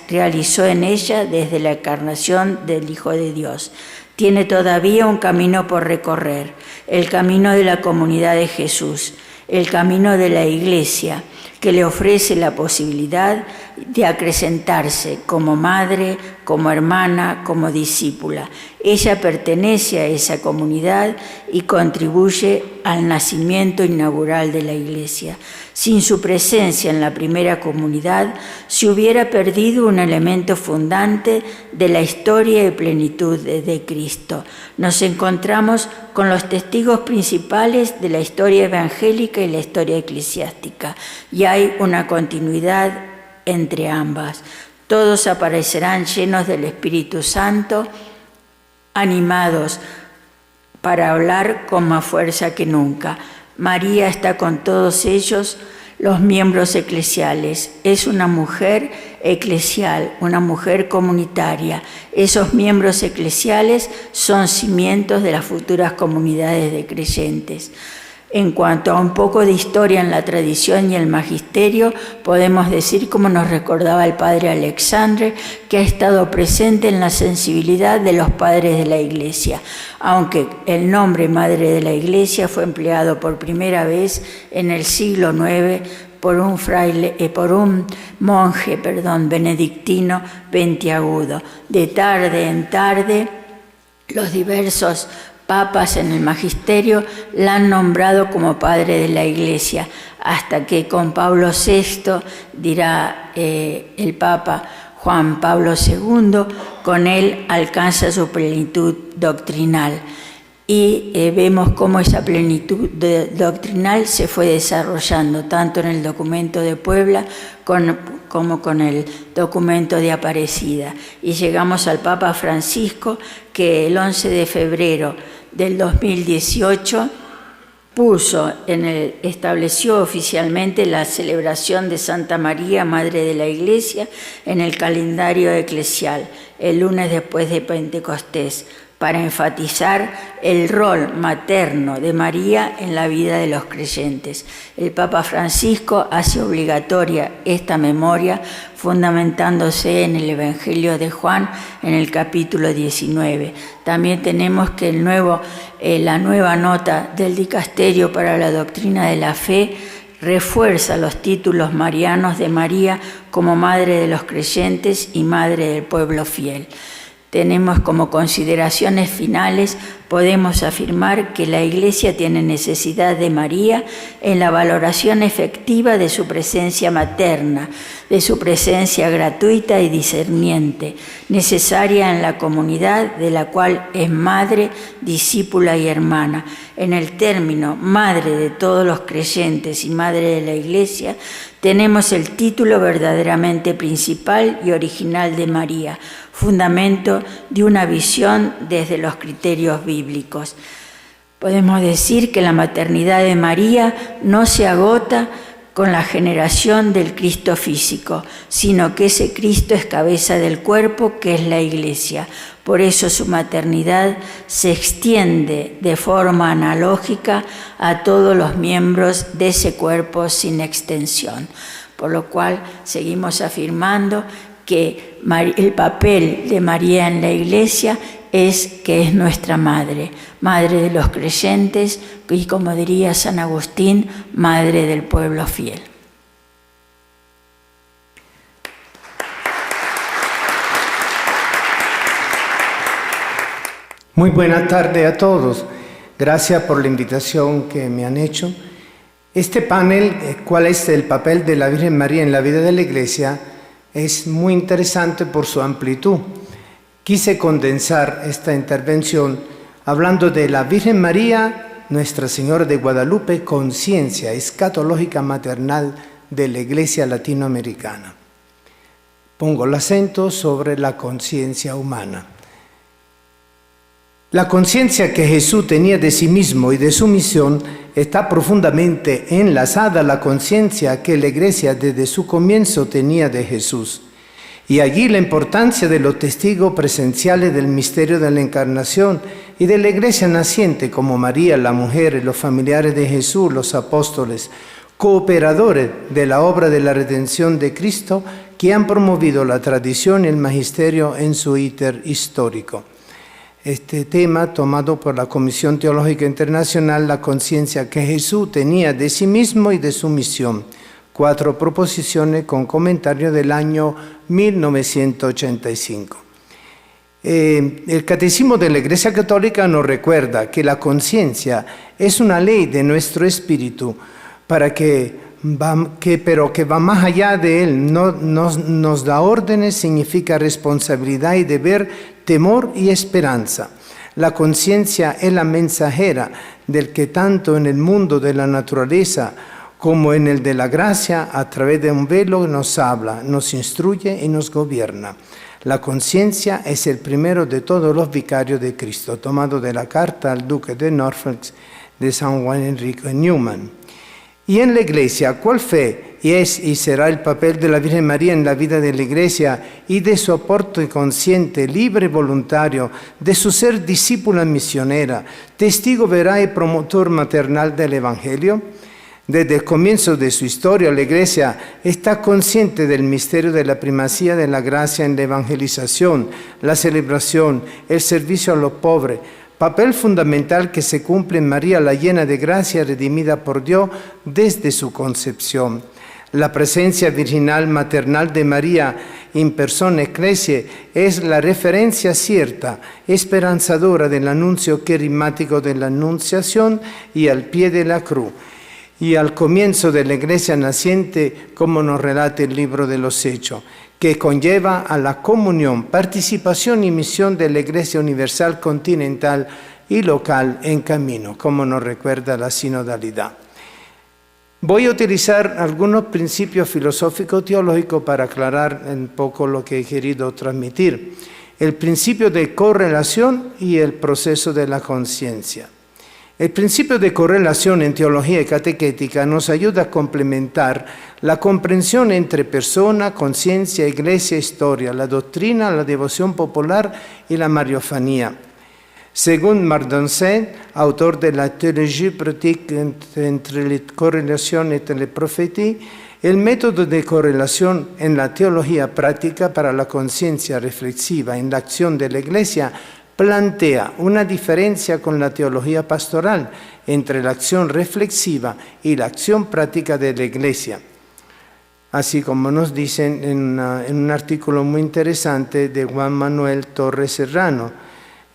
B: realizó en ella desde la encarnación del Hijo de Dios. Tiene todavía un camino por recorrer, el camino de la comunidad de Jesús, el camino de la Iglesia, que le ofrece la posibilidad de acrecentarse como madre, como hermana, como discípula. Ella pertenece a esa comunidad y contribuye al nacimiento inaugural de la Iglesia. Sin su presencia en la primera comunidad, se hubiera perdido un elemento fundante de la historia y plenitud de Cristo. Nos encontramos con los testigos principales de la historia evangélica y la historia eclesiástica, y hay una continuidad entre ambas. Todos aparecerán llenos del Espíritu Santo, animados para hablar con más fuerza que nunca. María está con todos ellos, los miembros eclesiales. Es una mujer eclesial, una mujer comunitaria. Esos miembros eclesiales son cimientos de las futuras comunidades de creyentes. En cuanto a un poco de historia en la tradición y el magisterio, podemos decir, como nos recordaba el padre Alexandre, que ha estado presente en la sensibilidad de los padres de la Iglesia, aunque el nombre Madre de la Iglesia fue empleado por primera vez en el siglo IX por un monje benedictino pentiagudo. De tarde en tarde, los diversos papas en el magisterio la han nombrado como padre de la Iglesia, hasta que con Pablo VI, dirá el Papa Juan Pablo II, con él alcanza su plenitud doctrinal. Y vemos cómo esa plenitud doctrinal se fue desarrollando tanto en el documento de Puebla como con el documento de Aparecida. Y llegamos al Papa Francisco, que el 11 de febrero del 2018 estableció oficialmente la celebración de Santa María, Madre de la Iglesia, en el calendario eclesial, el lunes después de Pentecostés, para enfatizar el rol materno de María en la vida de los creyentes. El Papa Francisco hace obligatoria esta memoria fundamentándose en el Evangelio de Juan en el capítulo 19. También tenemos que la nueva nota del Dicasterio para la Doctrina de la Fe refuerza los títulos marianos de María como Madre de los creyentes y Madre del pueblo fiel. Tenemos como consideraciones finales, podemos afirmar que la Iglesia tiene necesidad de María en la valoración efectiva de su presencia materna, de su presencia gratuita y discerniente, necesaria en la comunidad de la cual es madre, discípula y hermana. En el término madre de todos los creyentes y madre de la Iglesia, tenemos el título verdaderamente principal y original de María, fundamento de una visión desde los criterios bíblicos. Podemos decir que la maternidad de María no se agota con la generación del Cristo físico, sino que ese Cristo es cabeza del cuerpo que es la Iglesia. Por eso su maternidad se extiende de forma analógica a todos los miembros de ese cuerpo sin extensión. Por lo cual seguimos afirmando que el papel de María en la Iglesia es que es nuestra madre, madre de los creyentes y, como diría San Agustín, madre del pueblo fiel.
C: Muy buena tarde a todos. Gracias por la invitación que me han hecho. Este panel, ¿cuál es el papel de la Virgen María en la vida de la Iglesia?, es muy interesante por su amplitud. Quise condensar esta intervención hablando de la Virgen María, Nuestra Señora de Guadalupe, conciencia escatológica maternal de la Iglesia latinoamericana. Pongo el acento sobre la conciencia humana. La conciencia que Jesús tenía de sí mismo y de su misión está profundamente enlazada a la conciencia que la Iglesia desde su comienzo tenía de Jesús. Y allí la importancia de los testigos presenciales del misterio de la Encarnación y de la Iglesia naciente como María, la mujer, los familiares de Jesús, los apóstoles, cooperadores de la obra de la redención de Cristo, que han promovido la tradición y el magisterio en su íter histórico. Este tema, tomado por la Comisión Teológica Internacional, la conciencia que Jesús tenía de sí mismo y de su misión. 4 proposiciones con comentario del año 1985. El Catecismo de la Iglesia Católica nos recuerda que la conciencia es una ley de nuestro espíritu, pero que va más allá de él, nos da órdenes, significa responsabilidad y deber, temor y esperanza. La conciencia es la mensajera del que tanto en el mundo de la naturaleza como en el de la gracia, a través de un velo nos habla, nos instruye y nos gobierna. La conciencia es el primero de todos los vicarios de Cristo, tomado de la carta al duque de Norfolk de San Juan Enrique Newman. Y en la Iglesia, ¿cuál fe es y será el papel de la Virgen María en la vida de la Iglesia y de su aporte consciente, libre y voluntario, de su ser discípula misionera, testigo veraz y promotor maternal del Evangelio? Desde el comienzo de su historia, la Iglesia está consciente del misterio de la primacía de la gracia en la evangelización, la celebración, el servicio a los pobres, papel fundamental que se cumple en María, la llena de gracia, redimida por Dios desde su concepción. La presencia virginal maternal de María in persona ecclesiae es la referencia cierta, esperanzadora del anuncio querigmático de la Anunciación y al pie de la cruz, y al comienzo de la Iglesia naciente, como nos relata el libro de los Hechos, que conlleva a la comunión, participación y misión de la Iglesia universal, continental y local en camino, como nos recuerda la sinodalidad. Voy a utilizar algunos principios filosóficos teológicos para aclarar un poco lo que he querido transmitir. El principio de correlación y el proceso de la conciencia. El principio de correlación en teología y catequética nos ayuda a complementar la comprensión entre persona, conciencia, iglesia, historia, la doctrina, la devoción popular y la mariofanía. Según Mardoncet, autor de la Théologie pratique entre les correlations et les prophéties, el método de correlación en la teología práctica para la conciencia reflexiva en la acción de la Iglesia plantea una diferencia con la teología pastoral entre la acción reflexiva y la acción práctica de la Iglesia. Así como nos dicen en un artículo muy interesante de Juan Manuel Torres Serrano,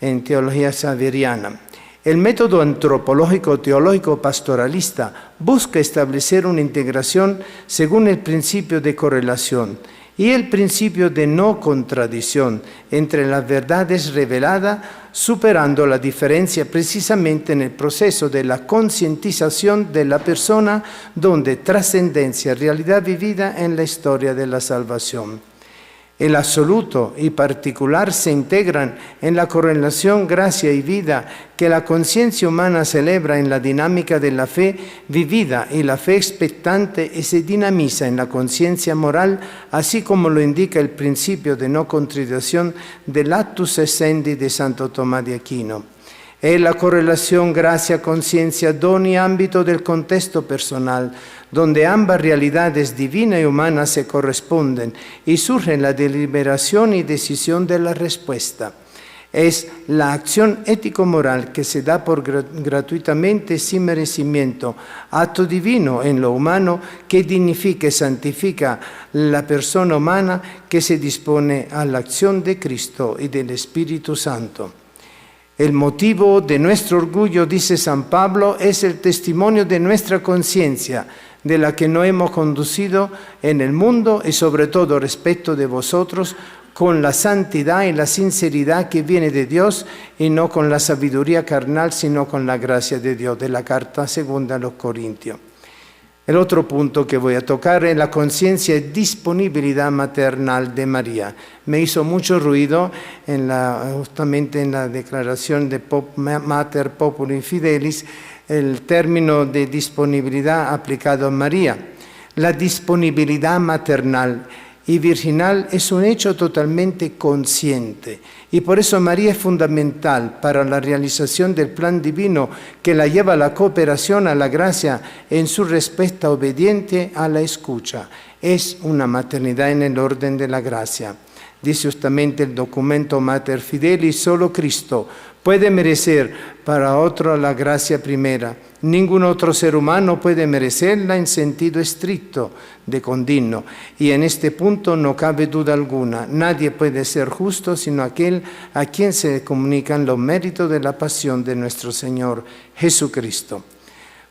C: en Teología Xaveriana. El método antropológico teológico pastoralista busca establecer una integración según el principio de correlación y el principio de no contradicción entre las verdades reveladas, superando la diferencia precisamente en el proceso de la concientización de la persona, donde trascendencia, realidad vivida en la historia de la salvación. El absoluto y particular se integran en la correlación gracia y vida que la conciencia humana celebra en la dinámica de la fe vivida y la fe expectante y se dinamiza en la conciencia moral, así como lo indica el principio de no contradicción del Actus Essendi de Santo Tomás de Aquino. Es la correlación gracia-conciencia don y ámbito del contexto personal, donde ambas realidades divina y humana se corresponden y surge la deliberación y decisión de la respuesta. Es la acción ético-moral que se da por gratuitamente sin merecimiento, acto divino en lo humano que dignifica y santifica la persona humana que se dispone a la acción de Cristo y del Espíritu Santo. El motivo de nuestro orgullo, dice San Pablo, es el testimonio de nuestra conciencia, de la que nos hemos conducido en el mundo y sobre todo respecto de vosotros, con la santidad y la sinceridad que viene de Dios y no con la sabiduría carnal, sino con la gracia de Dios, de la carta segunda a los Corintios. El otro punto que voy a tocar es la conciencia y disponibilidad maternal de María. Me hizo mucho ruido justamente en la declaración de Mater Populi Fidelis el término de disponibilidad aplicado a María. La disponibilidad maternal y virginal es un hecho totalmente consciente y por eso María es fundamental para la realización del plan divino que la lleva a la cooperación, a la gracia en su respuesta obediente a la escucha. Es una maternidad en el orden de la gracia. Dice justamente el documento Mater Fidelis, solo Cristo puede merecer para otro la gracia primera. Ningún otro ser humano puede merecerla en sentido estricto de condigno. Y en este punto no cabe duda alguna. Nadie puede ser justo sino aquel a quien se comunican los méritos de la pasión de nuestro Señor Jesucristo.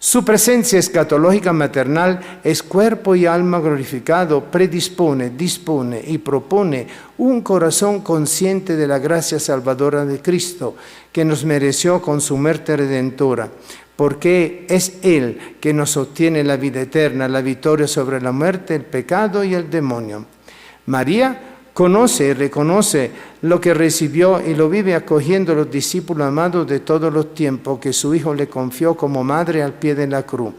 C: Su presencia escatológica maternal es cuerpo y alma glorificado, predispone, dispone y propone un corazón consciente de la gracia salvadora de Cristo, que nos mereció con su muerte redentora, porque es Él que nos obtiene la vida eterna, la victoria sobre la muerte, el pecado y el demonio. María conoce y reconoce lo que recibió y lo vive acogiendo a los discípulos amados de todos los tiempos que su Hijo le confió como madre al pie de la cruz.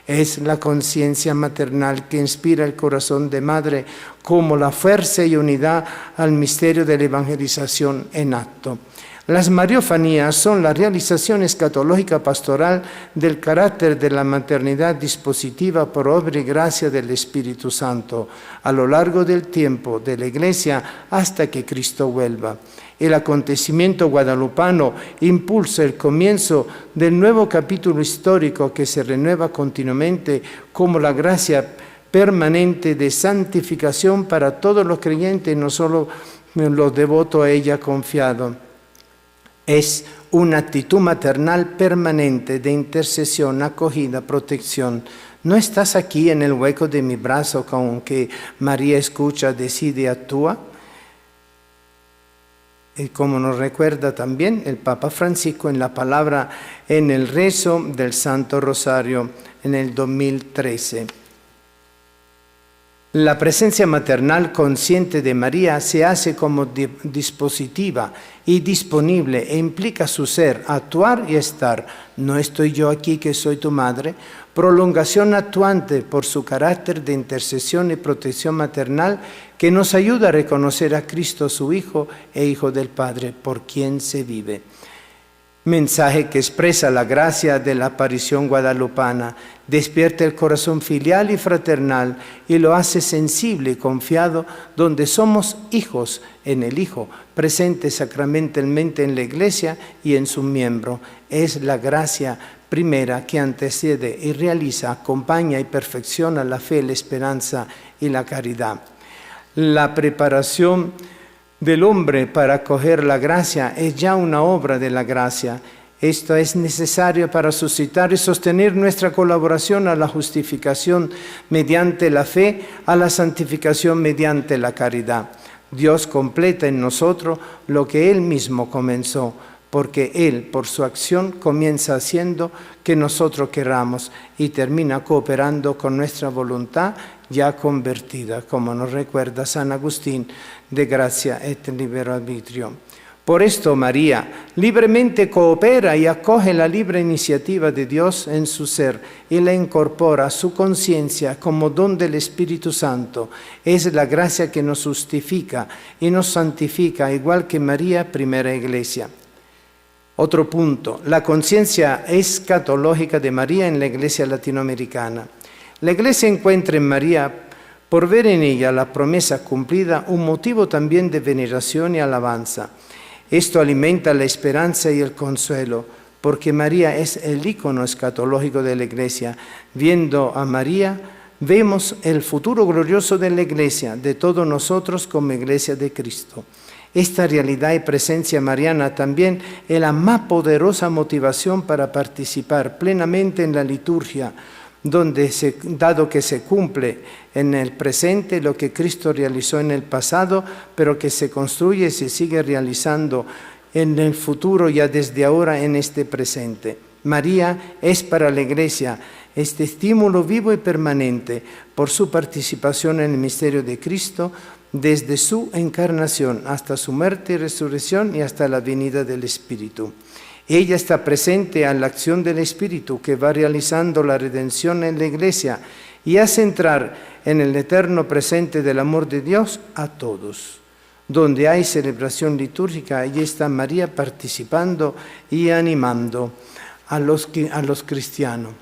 C: Es la conciencia maternal que inspira el corazón de madre como la fuerza y unidad al misterio de la evangelización en acto. Las mariofanías son la realización escatológica pastoral del carácter de la maternidad dispositiva por obra y gracia del Espíritu Santo a lo largo del tiempo de la Iglesia hasta que Cristo vuelva. El acontecimiento guadalupano impulsa el comienzo del nuevo capítulo histórico que se renueva continuamente como la gracia permanente de santificación para todos los creyentes, no solo los devotos a ella confiados. Es una actitud maternal permanente de intercesión, acogida, protección. ¿No estás aquí en el hueco de mi brazo con que María escucha, decide y actúa? Y como nos recuerda también el Papa Francisco en la palabra en el rezo del Santo Rosario en el 2013. La presencia maternal consciente de María se hace como dispositiva y disponible e implica su ser, actuar y estar. No estoy yo aquí que soy tu madre. Prolongación actuante por su carácter de intercesión y protección maternal que nos ayuda a reconocer a Cristo su Hijo e Hijo del Padre, por quien se vive. mensaje que expresa la gracia de la aparición guadalupana, despierta el corazón filial y fraternal y lo hace sensible y confiado donde somos hijos en el Hijo, presente sacramentalmente en la Iglesia y en su miembro. Es la gracia primera que antecede y realiza, acompaña y perfecciona la fe, la esperanza y la caridad. La preparación del hombre para acoger la gracia es ya una obra de la gracia. Esto es necesario para suscitar y sostener nuestra colaboración a la justificación mediante la fe, a la santificación mediante la caridad. Dios completa en nosotros lo que Él mismo comenzó, porque Él, por su acción, comienza haciendo que nosotros queramos y termina cooperando con nuestra voluntad ya convertida, como nos recuerda San Agustín de Gracia et Libero Arbitrio. Por esto María libremente coopera y acoge la libre iniciativa de Dios en su ser y la incorpora a su conciencia como don del Espíritu Santo. Es la gracia que nos justifica y nos santifica, igual que María, primera iglesia. Otro punto, la conciencia escatológica de María en la iglesia latinoamericana. La iglesia encuentra en María, por ver en ella la promesa cumplida, un motivo también de veneración y alabanza. Esto alimenta la esperanza y el consuelo, porque María es el ícono escatológico de la iglesia. Viendo a María, vemos el futuro glorioso de la iglesia, de todos nosotros como iglesia de Cristo. Esta realidad y presencia mariana también es la más poderosa motivación para participar plenamente en la liturgia, dado que se cumple en el presente lo que Cristo realizó en el pasado, pero que se construye y se sigue realizando en el futuro ya desde ahora en este presente. María es para la Iglesia este estímulo vivo y permanente por su participación en el misterio de Cristo, desde su encarnación hasta su muerte y resurrección y hasta la venida del Espíritu. Ella está presente a la acción del Espíritu que va realizando la redención en la Iglesia y hace entrar en el eterno presente del amor de Dios a todos. Donde hay celebración litúrgica, allí está María participando y animando a los cristianos.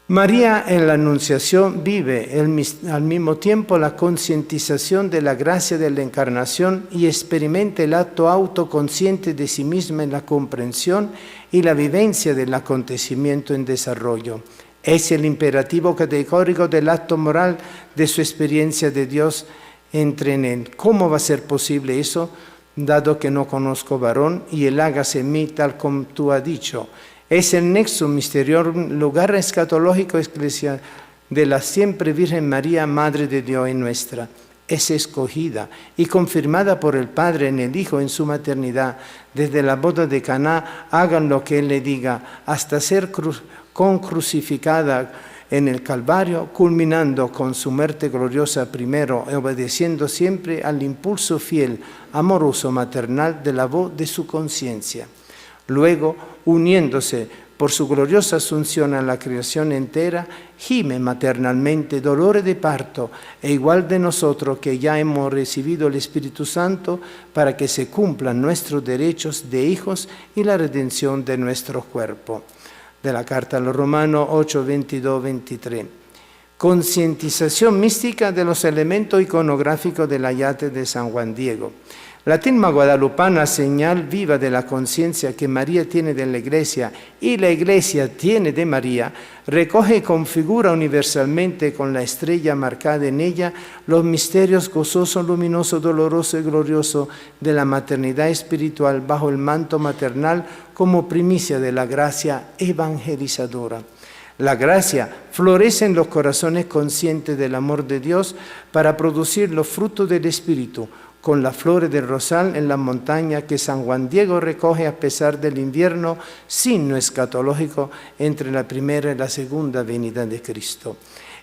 C: María en la Anunciación vive al mismo tiempo la concientización de la gracia de la Encarnación y experimenta el acto autoconsciente de sí misma en la comprensión y la vivencia del acontecimiento en desarrollo. Es el imperativo categórico del acto moral de su experiencia de Dios entre en él. ¿Cómo va a ser posible eso, dado que no conozco varón y él hágase en mí tal como tú has dicho? Es el nexo misterioso, lugar escatológico eclesial de la siempre Virgen María, Madre de Dios y nuestra. Es escogida y confirmada por el Padre en el Hijo en su maternidad. Desde la boda de Caná, hagan lo que Él le diga, hasta ser crucificada en el Calvario, culminando con su muerte gloriosa primero, y obedeciendo siempre al impulso fiel, amoroso, maternal de la voz de su conciencia. Luego, uniéndose por su gloriosa asunción a la creación entera, gime maternalmente dolores de parto, e igual de nosotros que ya hemos recibido el Espíritu Santo, para que se cumplan nuestros derechos de hijos y la redención de nuestro cuerpo. De la carta a los Romanos 8, 22, 23. Concientización mística de los elementos iconográficos del ayate de San Juan Diego. La tilma guadalupana, señal viva de la conciencia que María tiene de la Iglesia y la Iglesia tiene de María, recoge y configura universalmente con la estrella marcada en ella los misterios gozoso, luminoso, doloroso y glorioso de la maternidad espiritual bajo el manto maternal como primicia de la gracia evangelizadora. La gracia florece en los corazones conscientes del amor de Dios para producir los frutos del Espíritu, con las flores del rosal en la montaña que San Juan Diego recoge a pesar del invierno, signo escatológico entre la primera y la segunda venida de Cristo.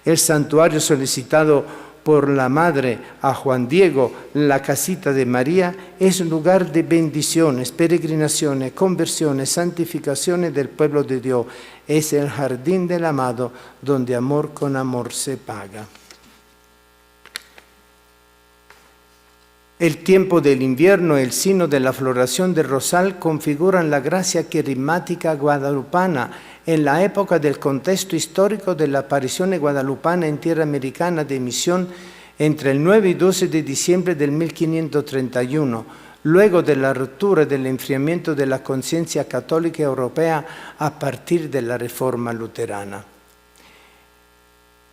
C: El santuario solicitado por la madre a Juan Diego, la casita de María, es lugar de bendiciones, peregrinaciones, conversiones, santificaciones del pueblo de Dios. Es el jardín del amado donde amor con amor se paga. El tiempo del invierno y el signo de la floración del rosal configuran la gracia carismática guadalupana en la época del contexto histórico de la aparición guadalupana en tierra americana de misión entre el 9 y 12 de diciembre del 1531, luego de la ruptura del enfriamiento de la conciencia católica europea a partir de la Reforma luterana.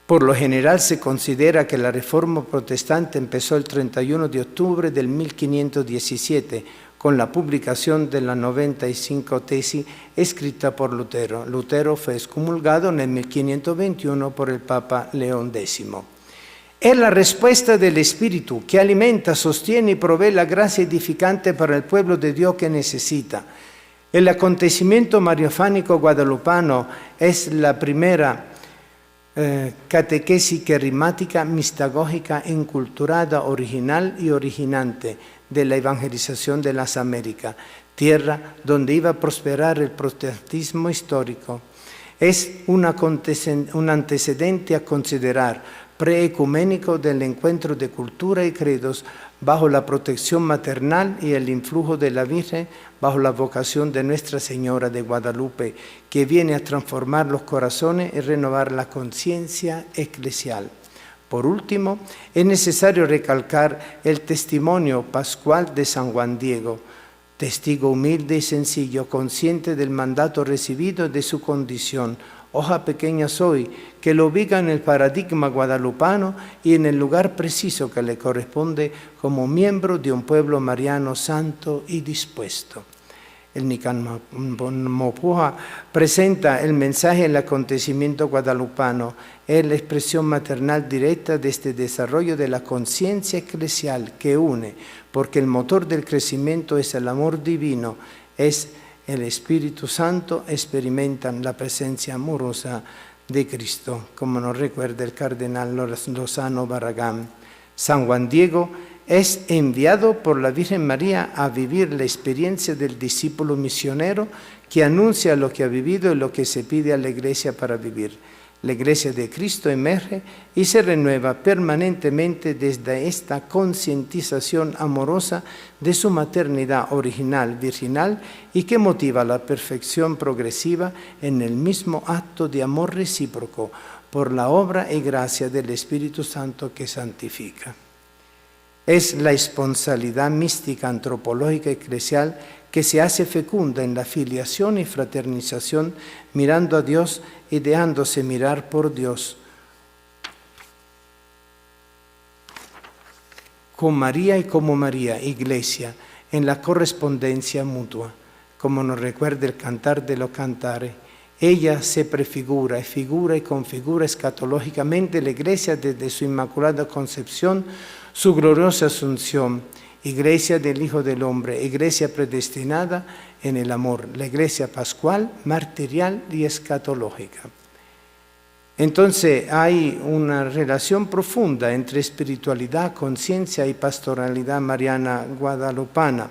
C: Por lo general se considera que la Reforma protestante empezó el 31 de octubre del 1517 con la publicación de las 95 tesis escritas por Lutero. Lutero fue excomulgado en el 1521 por el Papa León X. Es la respuesta del Espíritu que alimenta, sostiene y provee la gracia edificante para el pueblo de Dios que necesita. El acontecimiento mariofánico guadalupano es la primera catequesis carismática, mistagógica, enculturada, original y originante de la evangelización de las Américas, tierra donde iba a prosperar el protestantismo histórico. Es un antecedente a considerar, preecuménico del encuentro de cultura y credos bajo la protección maternal y el influjo de la Virgen, bajo la vocación de Nuestra Señora de Guadalupe, que viene a transformar los corazones y renovar la conciencia eclesial. Por último, es necesario recalcar el testimonio pascual de San Juan Diego, testigo humilde y sencillo, consciente del mandato recibido y de su condición, hoja pequeña soy, que lo ubica en el paradigma guadalupano y en el lugar preciso que le corresponde como miembro de un pueblo mariano santo y dispuesto. El Nican Mopuja presenta el mensaje del acontecimiento guadalupano, es la expresión maternal directa de este desarrollo de la conciencia eclesial que une, porque el motor del crecimiento es el amor divino, es el Espíritu Santo, experimentan la presencia amorosa de Cristo, como nos recuerda el cardenal Lozano Barragán. San Juan Diego es enviado por la Virgen María a vivir la experiencia del discípulo misionero que anuncia lo que ha vivido y lo que se pide a la Iglesia para vivir. La Iglesia de Cristo emerge y se renueva permanentemente desde esta concientización amorosa de su maternidad original, virginal, y que motiva la perfección progresiva en el mismo acto de amor recíproco por la obra y gracia del Espíritu Santo que santifica. Es la esponsalidad mística, antropológica y eclesial que se hace fecunda en la filiación y fraternización, mirando a Dios y dejándose mirar por Dios. Con María y como María, Iglesia, en la correspondencia mutua, como nos recuerda el Cantar de los Cantares. Ella se prefigura, figura y configura escatológicamente la Iglesia desde su Inmaculada Concepción, su gloriosa Asunción, Iglesia del Hijo del Hombre, Iglesia predestinada en el amor, la Iglesia pascual, martirial y escatológica. Entonces hay una relación profunda entre espiritualidad, conciencia y pastoralidad mariana guadalupana.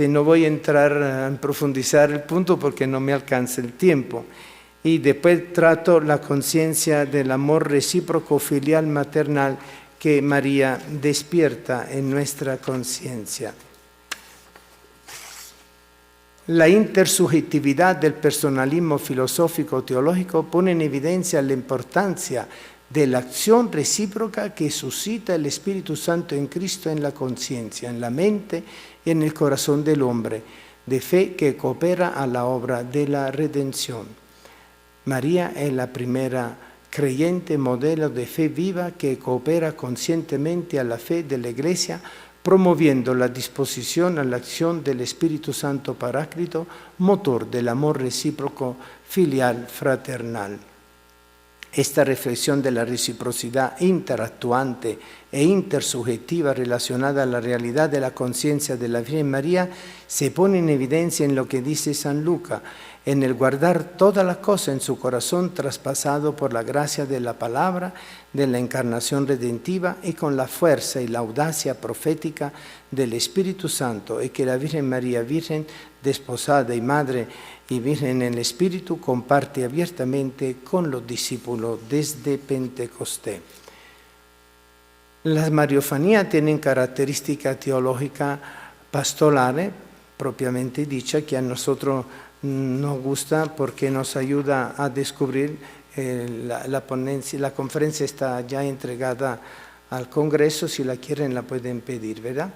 C: No voy a entrar en profundizar el punto porque no me alcanza el tiempo. Y después trato la conciencia del amor recíproco, filial, maternal, que María despierta en nuestra conciencia. La intersubjetividad del personalismo filosófico-teológico pone en evidencia la importancia de la acción recíproca que suscita el Espíritu Santo en Cristo en la conciencia, en la mente y en el corazón del hombre, de fe que coopera a la obra de la redención. María es la primera creyente modelo de fe viva que coopera conscientemente a la fe de la Iglesia, promoviendo la disposición a la acción del Espíritu Santo Paráclito, motor del amor recíproco, filial, fraternal. Esta reflexión de la reciprocidad interactuante e intersubjetiva relacionada a la realidad de la conciencia de la Virgen María se pone en evidencia en lo que dice San Lucas, en el guardar todas las cosas en su corazón traspasado por la gracia de la palabra, de la encarnación redentiva y con la fuerza y la audacia profética del Espíritu Santo, y que la Virgen María, Virgen desposada y Madre y Virgen en el Espíritu, comparte abiertamente con los discípulos desde Pentecostés. Las mariofanías tienen característica teológica pastorales, propiamente dicha, que a nosotros nos gusta porque nos ayuda a descubrir la ponencia. La conferencia está ya entregada al Congreso, si la quieren la pueden pedir, ¿verdad?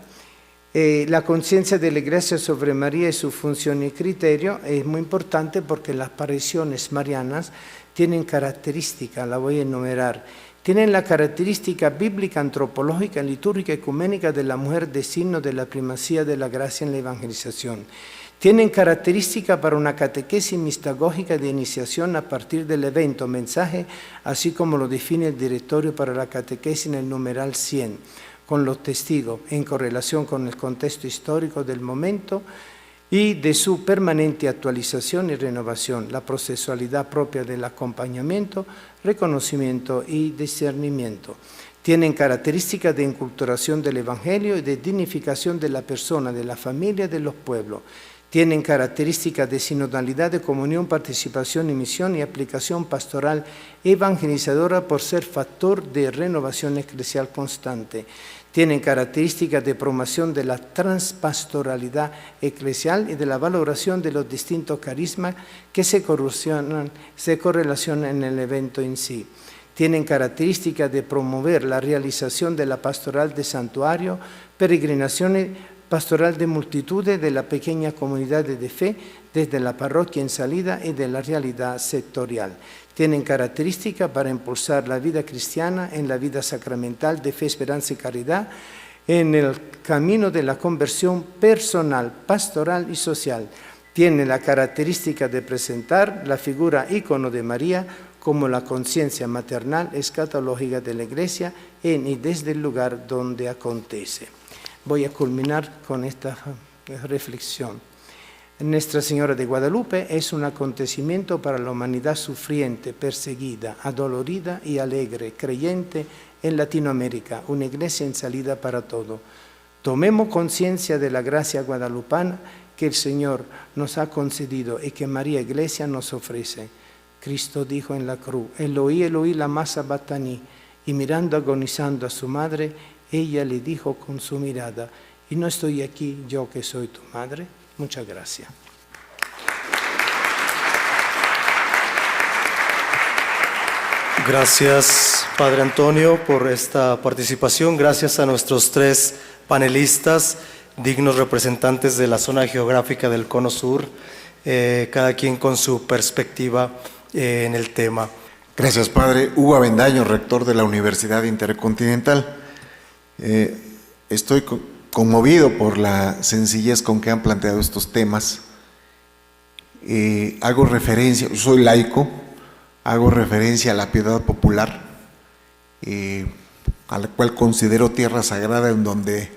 C: La conciencia de la Iglesia sobre María y su función y criterio es muy importante porque las apariciones marianas tienen características, la voy a enumerar. Tienen la característica bíblica, antropológica, litúrgica, ecuménica de la mujer de signo de la primacía de la gracia en la evangelización. Tienen característica para una catequesis mistagógica de iniciación a partir del evento, mensaje, así como lo define el directorio para la catequesis en el numeral 100, con los testigos, en correlación con el contexto histórico del momento y de su permanente actualización y renovación, la procesualidad propia del acompañamiento, reconocimiento y discernimiento. Tienen características de inculturación del Evangelio y de dignificación de la persona, de la familia y de los pueblos. Tienen características de sinodalidad, de comunión, participación y misión y aplicación pastoral evangelizadora por ser factor de renovación eclesial constante. Tienen características de promoción de la transpastoralidad eclesial y de la valoración de los distintos carismas que se correlacionan en el evento en sí. Tienen características de promover la realización de la pastoral de santuario, peregrinaciones, pastoral de multitudes de la pequeña comunidad de fe, desde la parroquia en salida y de la realidad sectorial. Tienen características para impulsar la vida cristiana en la vida sacramental de fe, esperanza y caridad, en el camino de la conversión personal, pastoral y social. Tiene la característica de presentar la figura ícono de María como la conciencia maternal escatológica de la Iglesia en y desde el lugar donde acontece. Voy a culminar con esta reflexión. Nuestra Señora de Guadalupe es un acontecimiento para la humanidad sufriente, perseguida, adolorida y alegre, creyente en Latinoamérica, una iglesia en salida para todo. Tomemos conciencia de la gracia guadalupana que el Señor nos ha concedido y que María Iglesia nos ofrece. Cristo dijo en la cruz, Eloí, Eloí, lama sabachthani, y mirando agonizando a su madre, ella le dijo con su mirada, ¿y no estoy aquí yo que soy tu madre? Muchas gracias.
D: Gracias, Padre Antonio, por esta participación. Gracias a nuestros 3 panelistas, dignos representantes de la zona geográfica del Cono Sur, cada quien con su perspectiva en el tema.
E: Gracias, Padre. Hugo Avendaño, rector de la Universidad Intercontinental. Estoy conmovido por la sencillez con que han planteado estos temas. Hago referencia, soy laico, hago referencia a la piedad popular, a la cual considero tierra sagrada en donde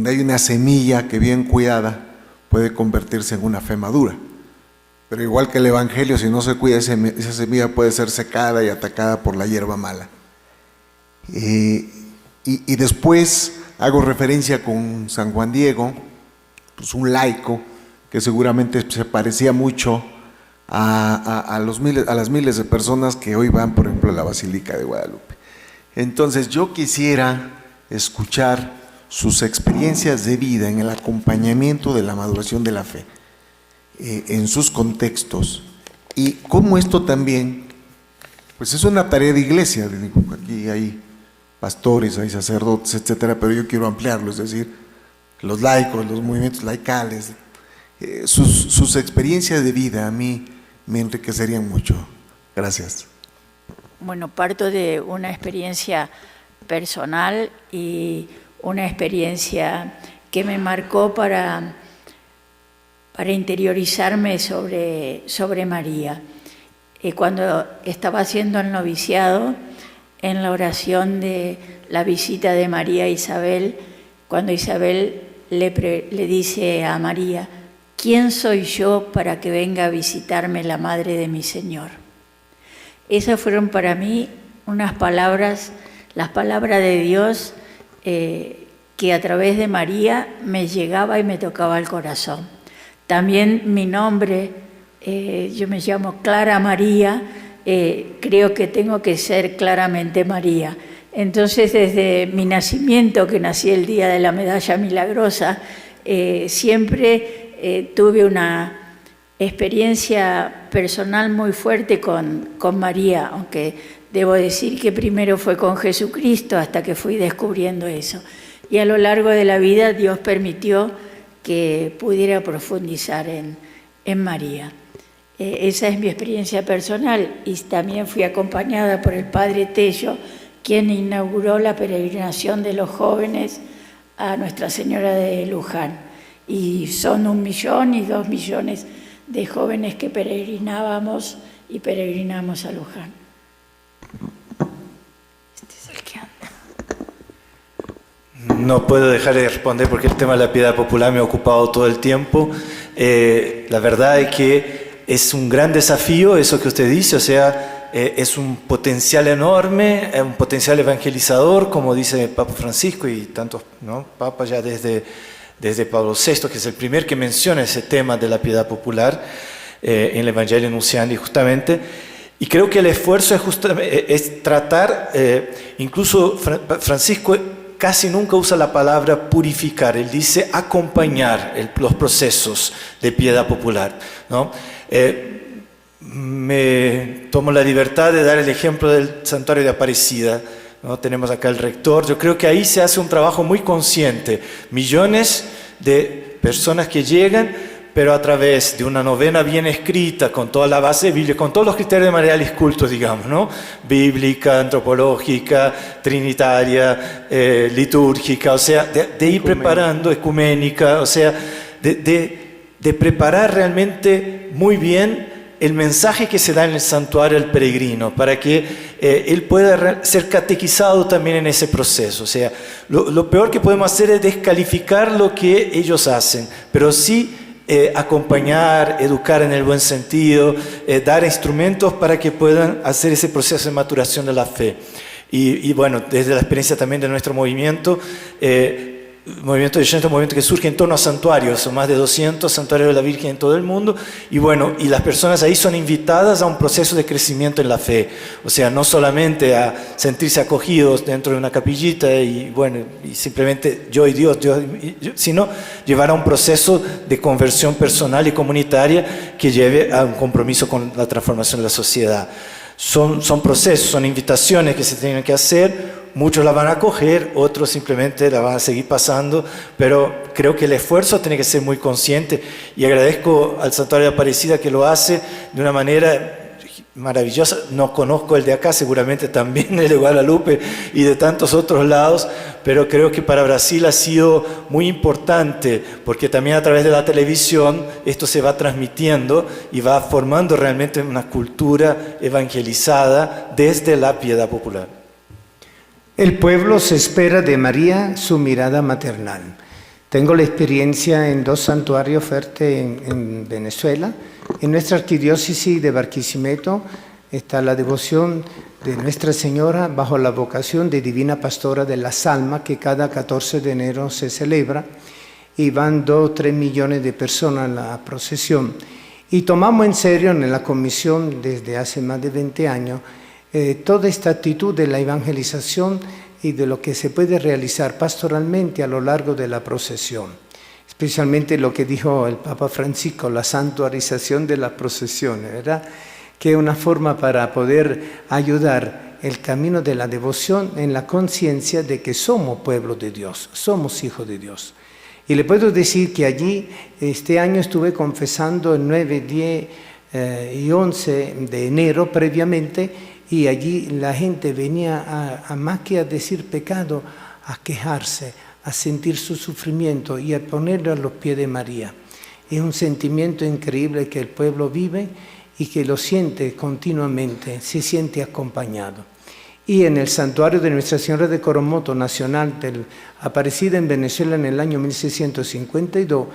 E: hay una semilla que bien cuidada puede convertirse en una fe madura. Pero igual que el Evangelio, si no se cuida esa semilla puede ser secada y atacada por la hierba mala. Y después hago referencia con San Juan Diego, pues un laico que seguramente se parecía mucho a las miles de personas que hoy van, por ejemplo, a la Basílica de Guadalupe. Entonces yo quisiera escuchar sus experiencias de vida en el acompañamiento de la maduración de la fe, en sus contextos, y cómo esto también, pues es una tarea de iglesia. Aquí hay pastores, hay sacerdotes, etcétera, pero yo quiero ampliarlo, es decir, los laicos, los movimientos laicales, sus experiencias de vida a mí me enriquecerían mucho. Gracias.
B: Bueno, parto de una experiencia personal y una experiencia que me marcó para interiorizarme sobre María. Cuando estaba haciendo el noviciado, en la oración de la visita de María a Isabel, cuando Isabel le dice a María, ¿quién soy yo para que venga a visitarme la madre de mi Señor? Esas fueron para mí unas palabras, las palabras de Dios que a través de María me llegaba y me tocaba el corazón. También mi nombre, yo me llamo Clara María, creo que tengo que ser claramente María. Entonces, desde mi nacimiento, que nací el día de la Medalla Milagrosa, siempre tuve una experiencia personal muy fuerte con María, aunque debo decir que primero fue con Jesucristo hasta que fui descubriendo eso. Y a lo largo de la vida Dios permitió que pudiera profundizar en María. Esa es mi experiencia personal, y también fui acompañada por el Padre Tello, quien inauguró la peregrinación de los jóvenes a Nuestra Señora de Luján. Y son 1 millón y 2 millones de jóvenes que peregrinábamos y peregrinamos a Luján. Este es el que anda.
A: No puedo dejar de responder porque el tema de la piedad popular me ha ocupado todo el tiempo. La verdad es que es un gran desafío eso que usted dice, o sea, es un potencial enorme, un potencial evangelizador, como dice el Papa Francisco y tantos, ¿no?, papas ya desde Pablo VI, que es el primer que menciona ese tema de la piedad popular en el Evangelio Nunciandi justamente. Y creo que el esfuerzo es tratar, incluso Francisco casi nunca usa la palabra purificar, él dice acompañar los procesos de piedad popular, ¿no? Me tomo la libertad de dar el ejemplo del Santuario de Aparecida, ¿no? Tenemos acá el rector. Yo creo que ahí se hace un trabajo muy consciente, millones de personas que llegan, pero a través de una novena bien escrita, con toda la base bíblica, con todos los criterios de materiales cultos, digamos, ¿no?, bíblica, antropológica, trinitaria, litúrgica, o sea, de ir preparando, ecuménica, o sea, de preparar realmente muy bien el mensaje que se da en el santuario al peregrino, para que él pueda ser catequizado también en ese proceso. O sea, lo peor que podemos hacer es descalificar lo que ellos hacen, pero sí acompañar, educar en el buen sentido, dar instrumentos para que puedan hacer ese proceso de maturación de la fe. Y bueno, desde la experiencia también de nuestro movimiento, movimiento de Shanto, un movimiento que surge en torno a santuarios, son más de 200 santuarios de la Virgen en todo el mundo, y bueno, y las personas ahí son invitadas a un proceso de crecimiento en la fe, o sea, no solamente a sentirse acogidos dentro de una capillita y bueno, y simplemente yo y Dios, sino llevar a un proceso de conversión personal y comunitaria que lleve a un compromiso con la transformación de la sociedad. Son procesos, son invitaciones que se tienen que hacer. Muchos la van a acoger, otros simplemente la van a seguir pasando, pero creo que el esfuerzo tiene que ser muy consciente, y agradezco al Santuario de Aparecida que lo hace de una manera maravillosa. No conozco el de acá, seguramente también el de Guadalupe y de tantos otros lados, pero creo que para Brasil ha sido muy importante, porque también a través de la televisión esto se va transmitiendo y va formando realmente una cultura evangelizada desde la piedad popular.
C: El pueblo se espera de María su mirada maternal. Tengo la experiencia en 2 santuarios fuertes en Venezuela. En nuestra arquidiócesis de Barquisimeto está la devoción de Nuestra Señora bajo la vocación de Divina Pastora de las Almas, que cada 14 de enero se celebra, y van 2 o 3 millones de personas a la procesión. Y tomamos en serio en la comisión desde hace más de 20 años toda esta actitud de la evangelización y de lo que se puede realizar pastoralmente a lo largo de la procesión. Especialmente lo que dijo el Papa Francisco, la santuarización de las procesiones, ¿verdad?, que es una forma para poder ayudar el camino de la devoción en la conciencia de que somos pueblo de Dios, somos hijos de Dios. Y le puedo decir que allí, este año estuve confesando el 9, 10 y 11 de enero previamente, y allí la gente venía a más que a decir pecado, a quejarse, a sentir su sufrimiento y a ponerlo a los pies de María. Es un sentimiento increíble que el pueblo vive y que lo siente continuamente, se siente acompañado. Y en el santuario de Nuestra Señora de Coromoto, nacional, Aparecida en Venezuela en el año 1652,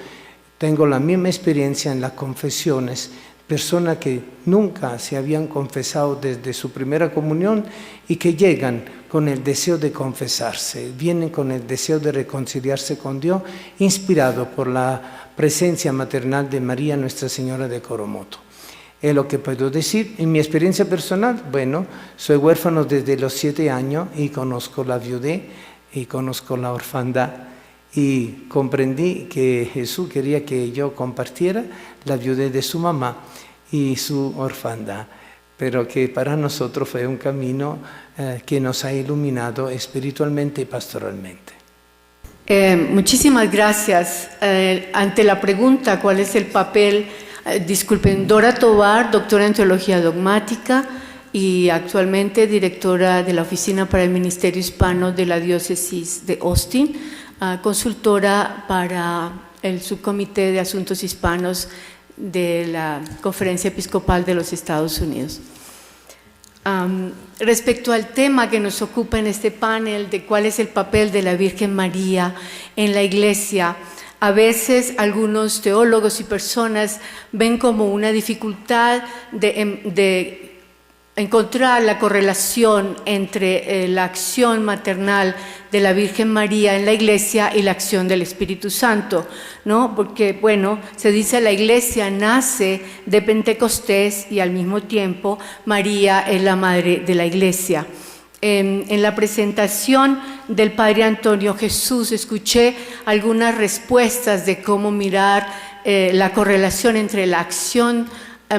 C: tengo la misma experiencia en las confesiones. Personas que nunca se habían confesado desde su primera comunión y que llegan con el deseo de confesarse, vienen con el deseo de reconciliarse con Dios, inspirado por la presencia maternal de María, Nuestra Señora de Coromoto. Es lo que puedo decir. En mi experiencia personal, bueno, soy huérfano desde los 7 años y conozco la viudez y conozco la orfandad. Y comprendí que Jesús quería que yo compartiera la viudez de su mamá y su orfandad, pero que para nosotros fue un camino que nos ha iluminado espiritualmente y pastoralmente.
F: Muchísimas gracias. Ante la pregunta, ¿cuál es el papel? Disculpen, Dora Tovar, doctora en Teología Dogmática y actualmente directora de la Oficina para el Ministerio Hispano de la Diócesis de Austin, consultora para el Subcomité de Asuntos Hispanos de la Conferencia Episcopal de los Estados Unidos. Respecto al tema que nos ocupa en este panel de cuál es el papel de la Virgen María en la Iglesia, a veces algunos teólogos y personas ven como una dificultad de encontrar la correlación entre la acción maternal de la Virgen María en la Iglesia y la acción del Espíritu Santo, ¿no? Porque, bueno, se dice la Iglesia nace de Pentecostés y al mismo tiempo María es la madre de la Iglesia. En la presentación del Padre Antonio Jesús escuché algunas respuestas de cómo mirar la correlación entre la acción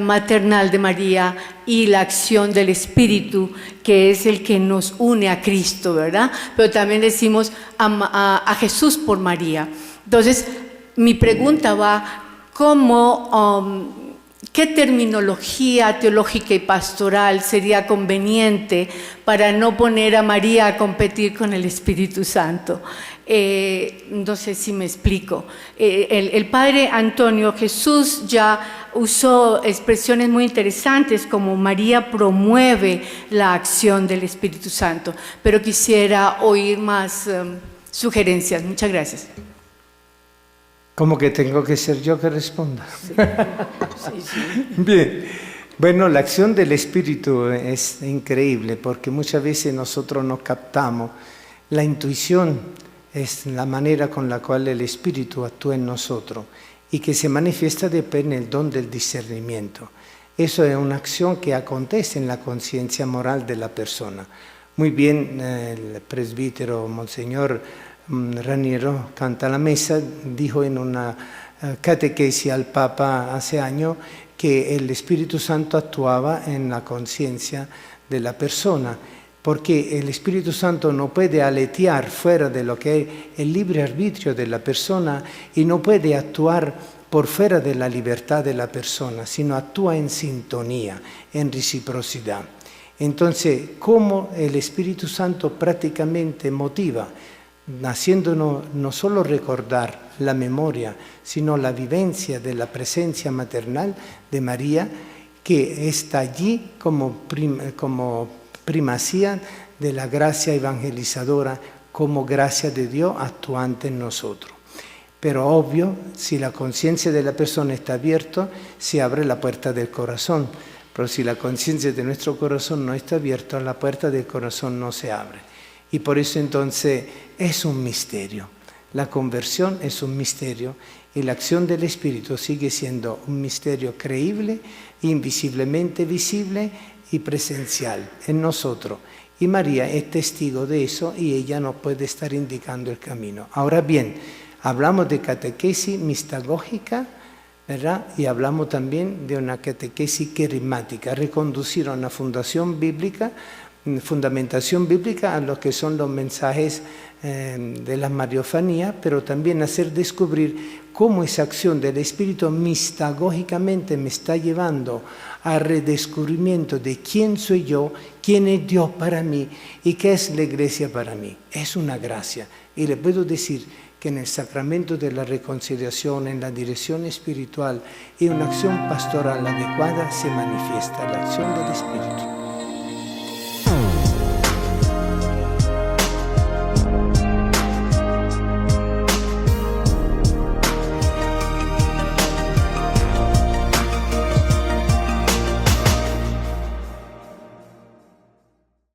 F: maternal de María y la acción del Espíritu, que es el que nos une a Cristo, ¿verdad? Pero también decimos a Jesús por María. Entonces, mi pregunta va, ¿cómo... ¿qué terminología teológica y pastoral sería conveniente para no poner a María a competir con el Espíritu Santo? No sé si me explico. El Padre Antonio Jesús ya usó expresiones muy interesantes como María promueve la acción del Espíritu Santo, pero quisiera oír más sugerencias. Muchas gracias.
C: ¿Cómo que tengo que ser yo que responda?
F: Sí. Sí.
C: Bien, bueno, la acción del Espíritu es increíble porque muchas veces nosotros no captamos. La intuición es la manera con la cual el Espíritu actúa en nosotros y que se manifiesta después en el don del discernimiento. Eso es una acción que acontece en la conciencia moral de la persona. Muy bien, el presbítero Monseñor Raniero Canta la Mesa dijo en una catequesis al Papa hace años que el Espíritu Santo actuaba en la conciencia de la persona, porque el Espíritu Santo no puede aletear fuera de lo que es el libre arbitrio de la persona y no puede actuar por fuera de la libertad de la persona, sino actúa en sintonía, en reciprocidad. Entonces, ¿cómo el Espíritu Santo prácticamente motiva? Haciéndonos no solo recordar la memoria, sino la vivencia de la presencia maternal de María, que está allí como primacía de la gracia evangelizadora, como gracia de Dios actuante en nosotros. Pero obvio, si la conciencia de la persona está abierta, se abre la puerta del corazón. Pero si la conciencia de nuestro corazón no está abierta, la puerta del corazón no se abre. Y por eso entonces es un misterio. La conversión es un misterio y la acción del Espíritu sigue siendo un misterio creíble, invisiblemente visible y presencial en nosotros. Y María es testigo de eso y ella nos puede estar indicando el camino. Ahora bien, hablamos de catequesis mistagógica, ¿verdad? Y hablamos también de una catequesis querigmática, reconducir a una fundamentación bíblica a lo que son los mensajes de la Mariofanía, pero también hacer descubrir cómo esa acción del Espíritu mistagógicamente me está llevando al redescubrimiento de quién soy yo, quién es Dios para mí y qué es la Iglesia para mí. Es una gracia. Y le puedo decir que en el sacramento de la reconciliación, en la dirección espiritual y una acción pastoral adecuada se manifiesta la acción del Espíritu.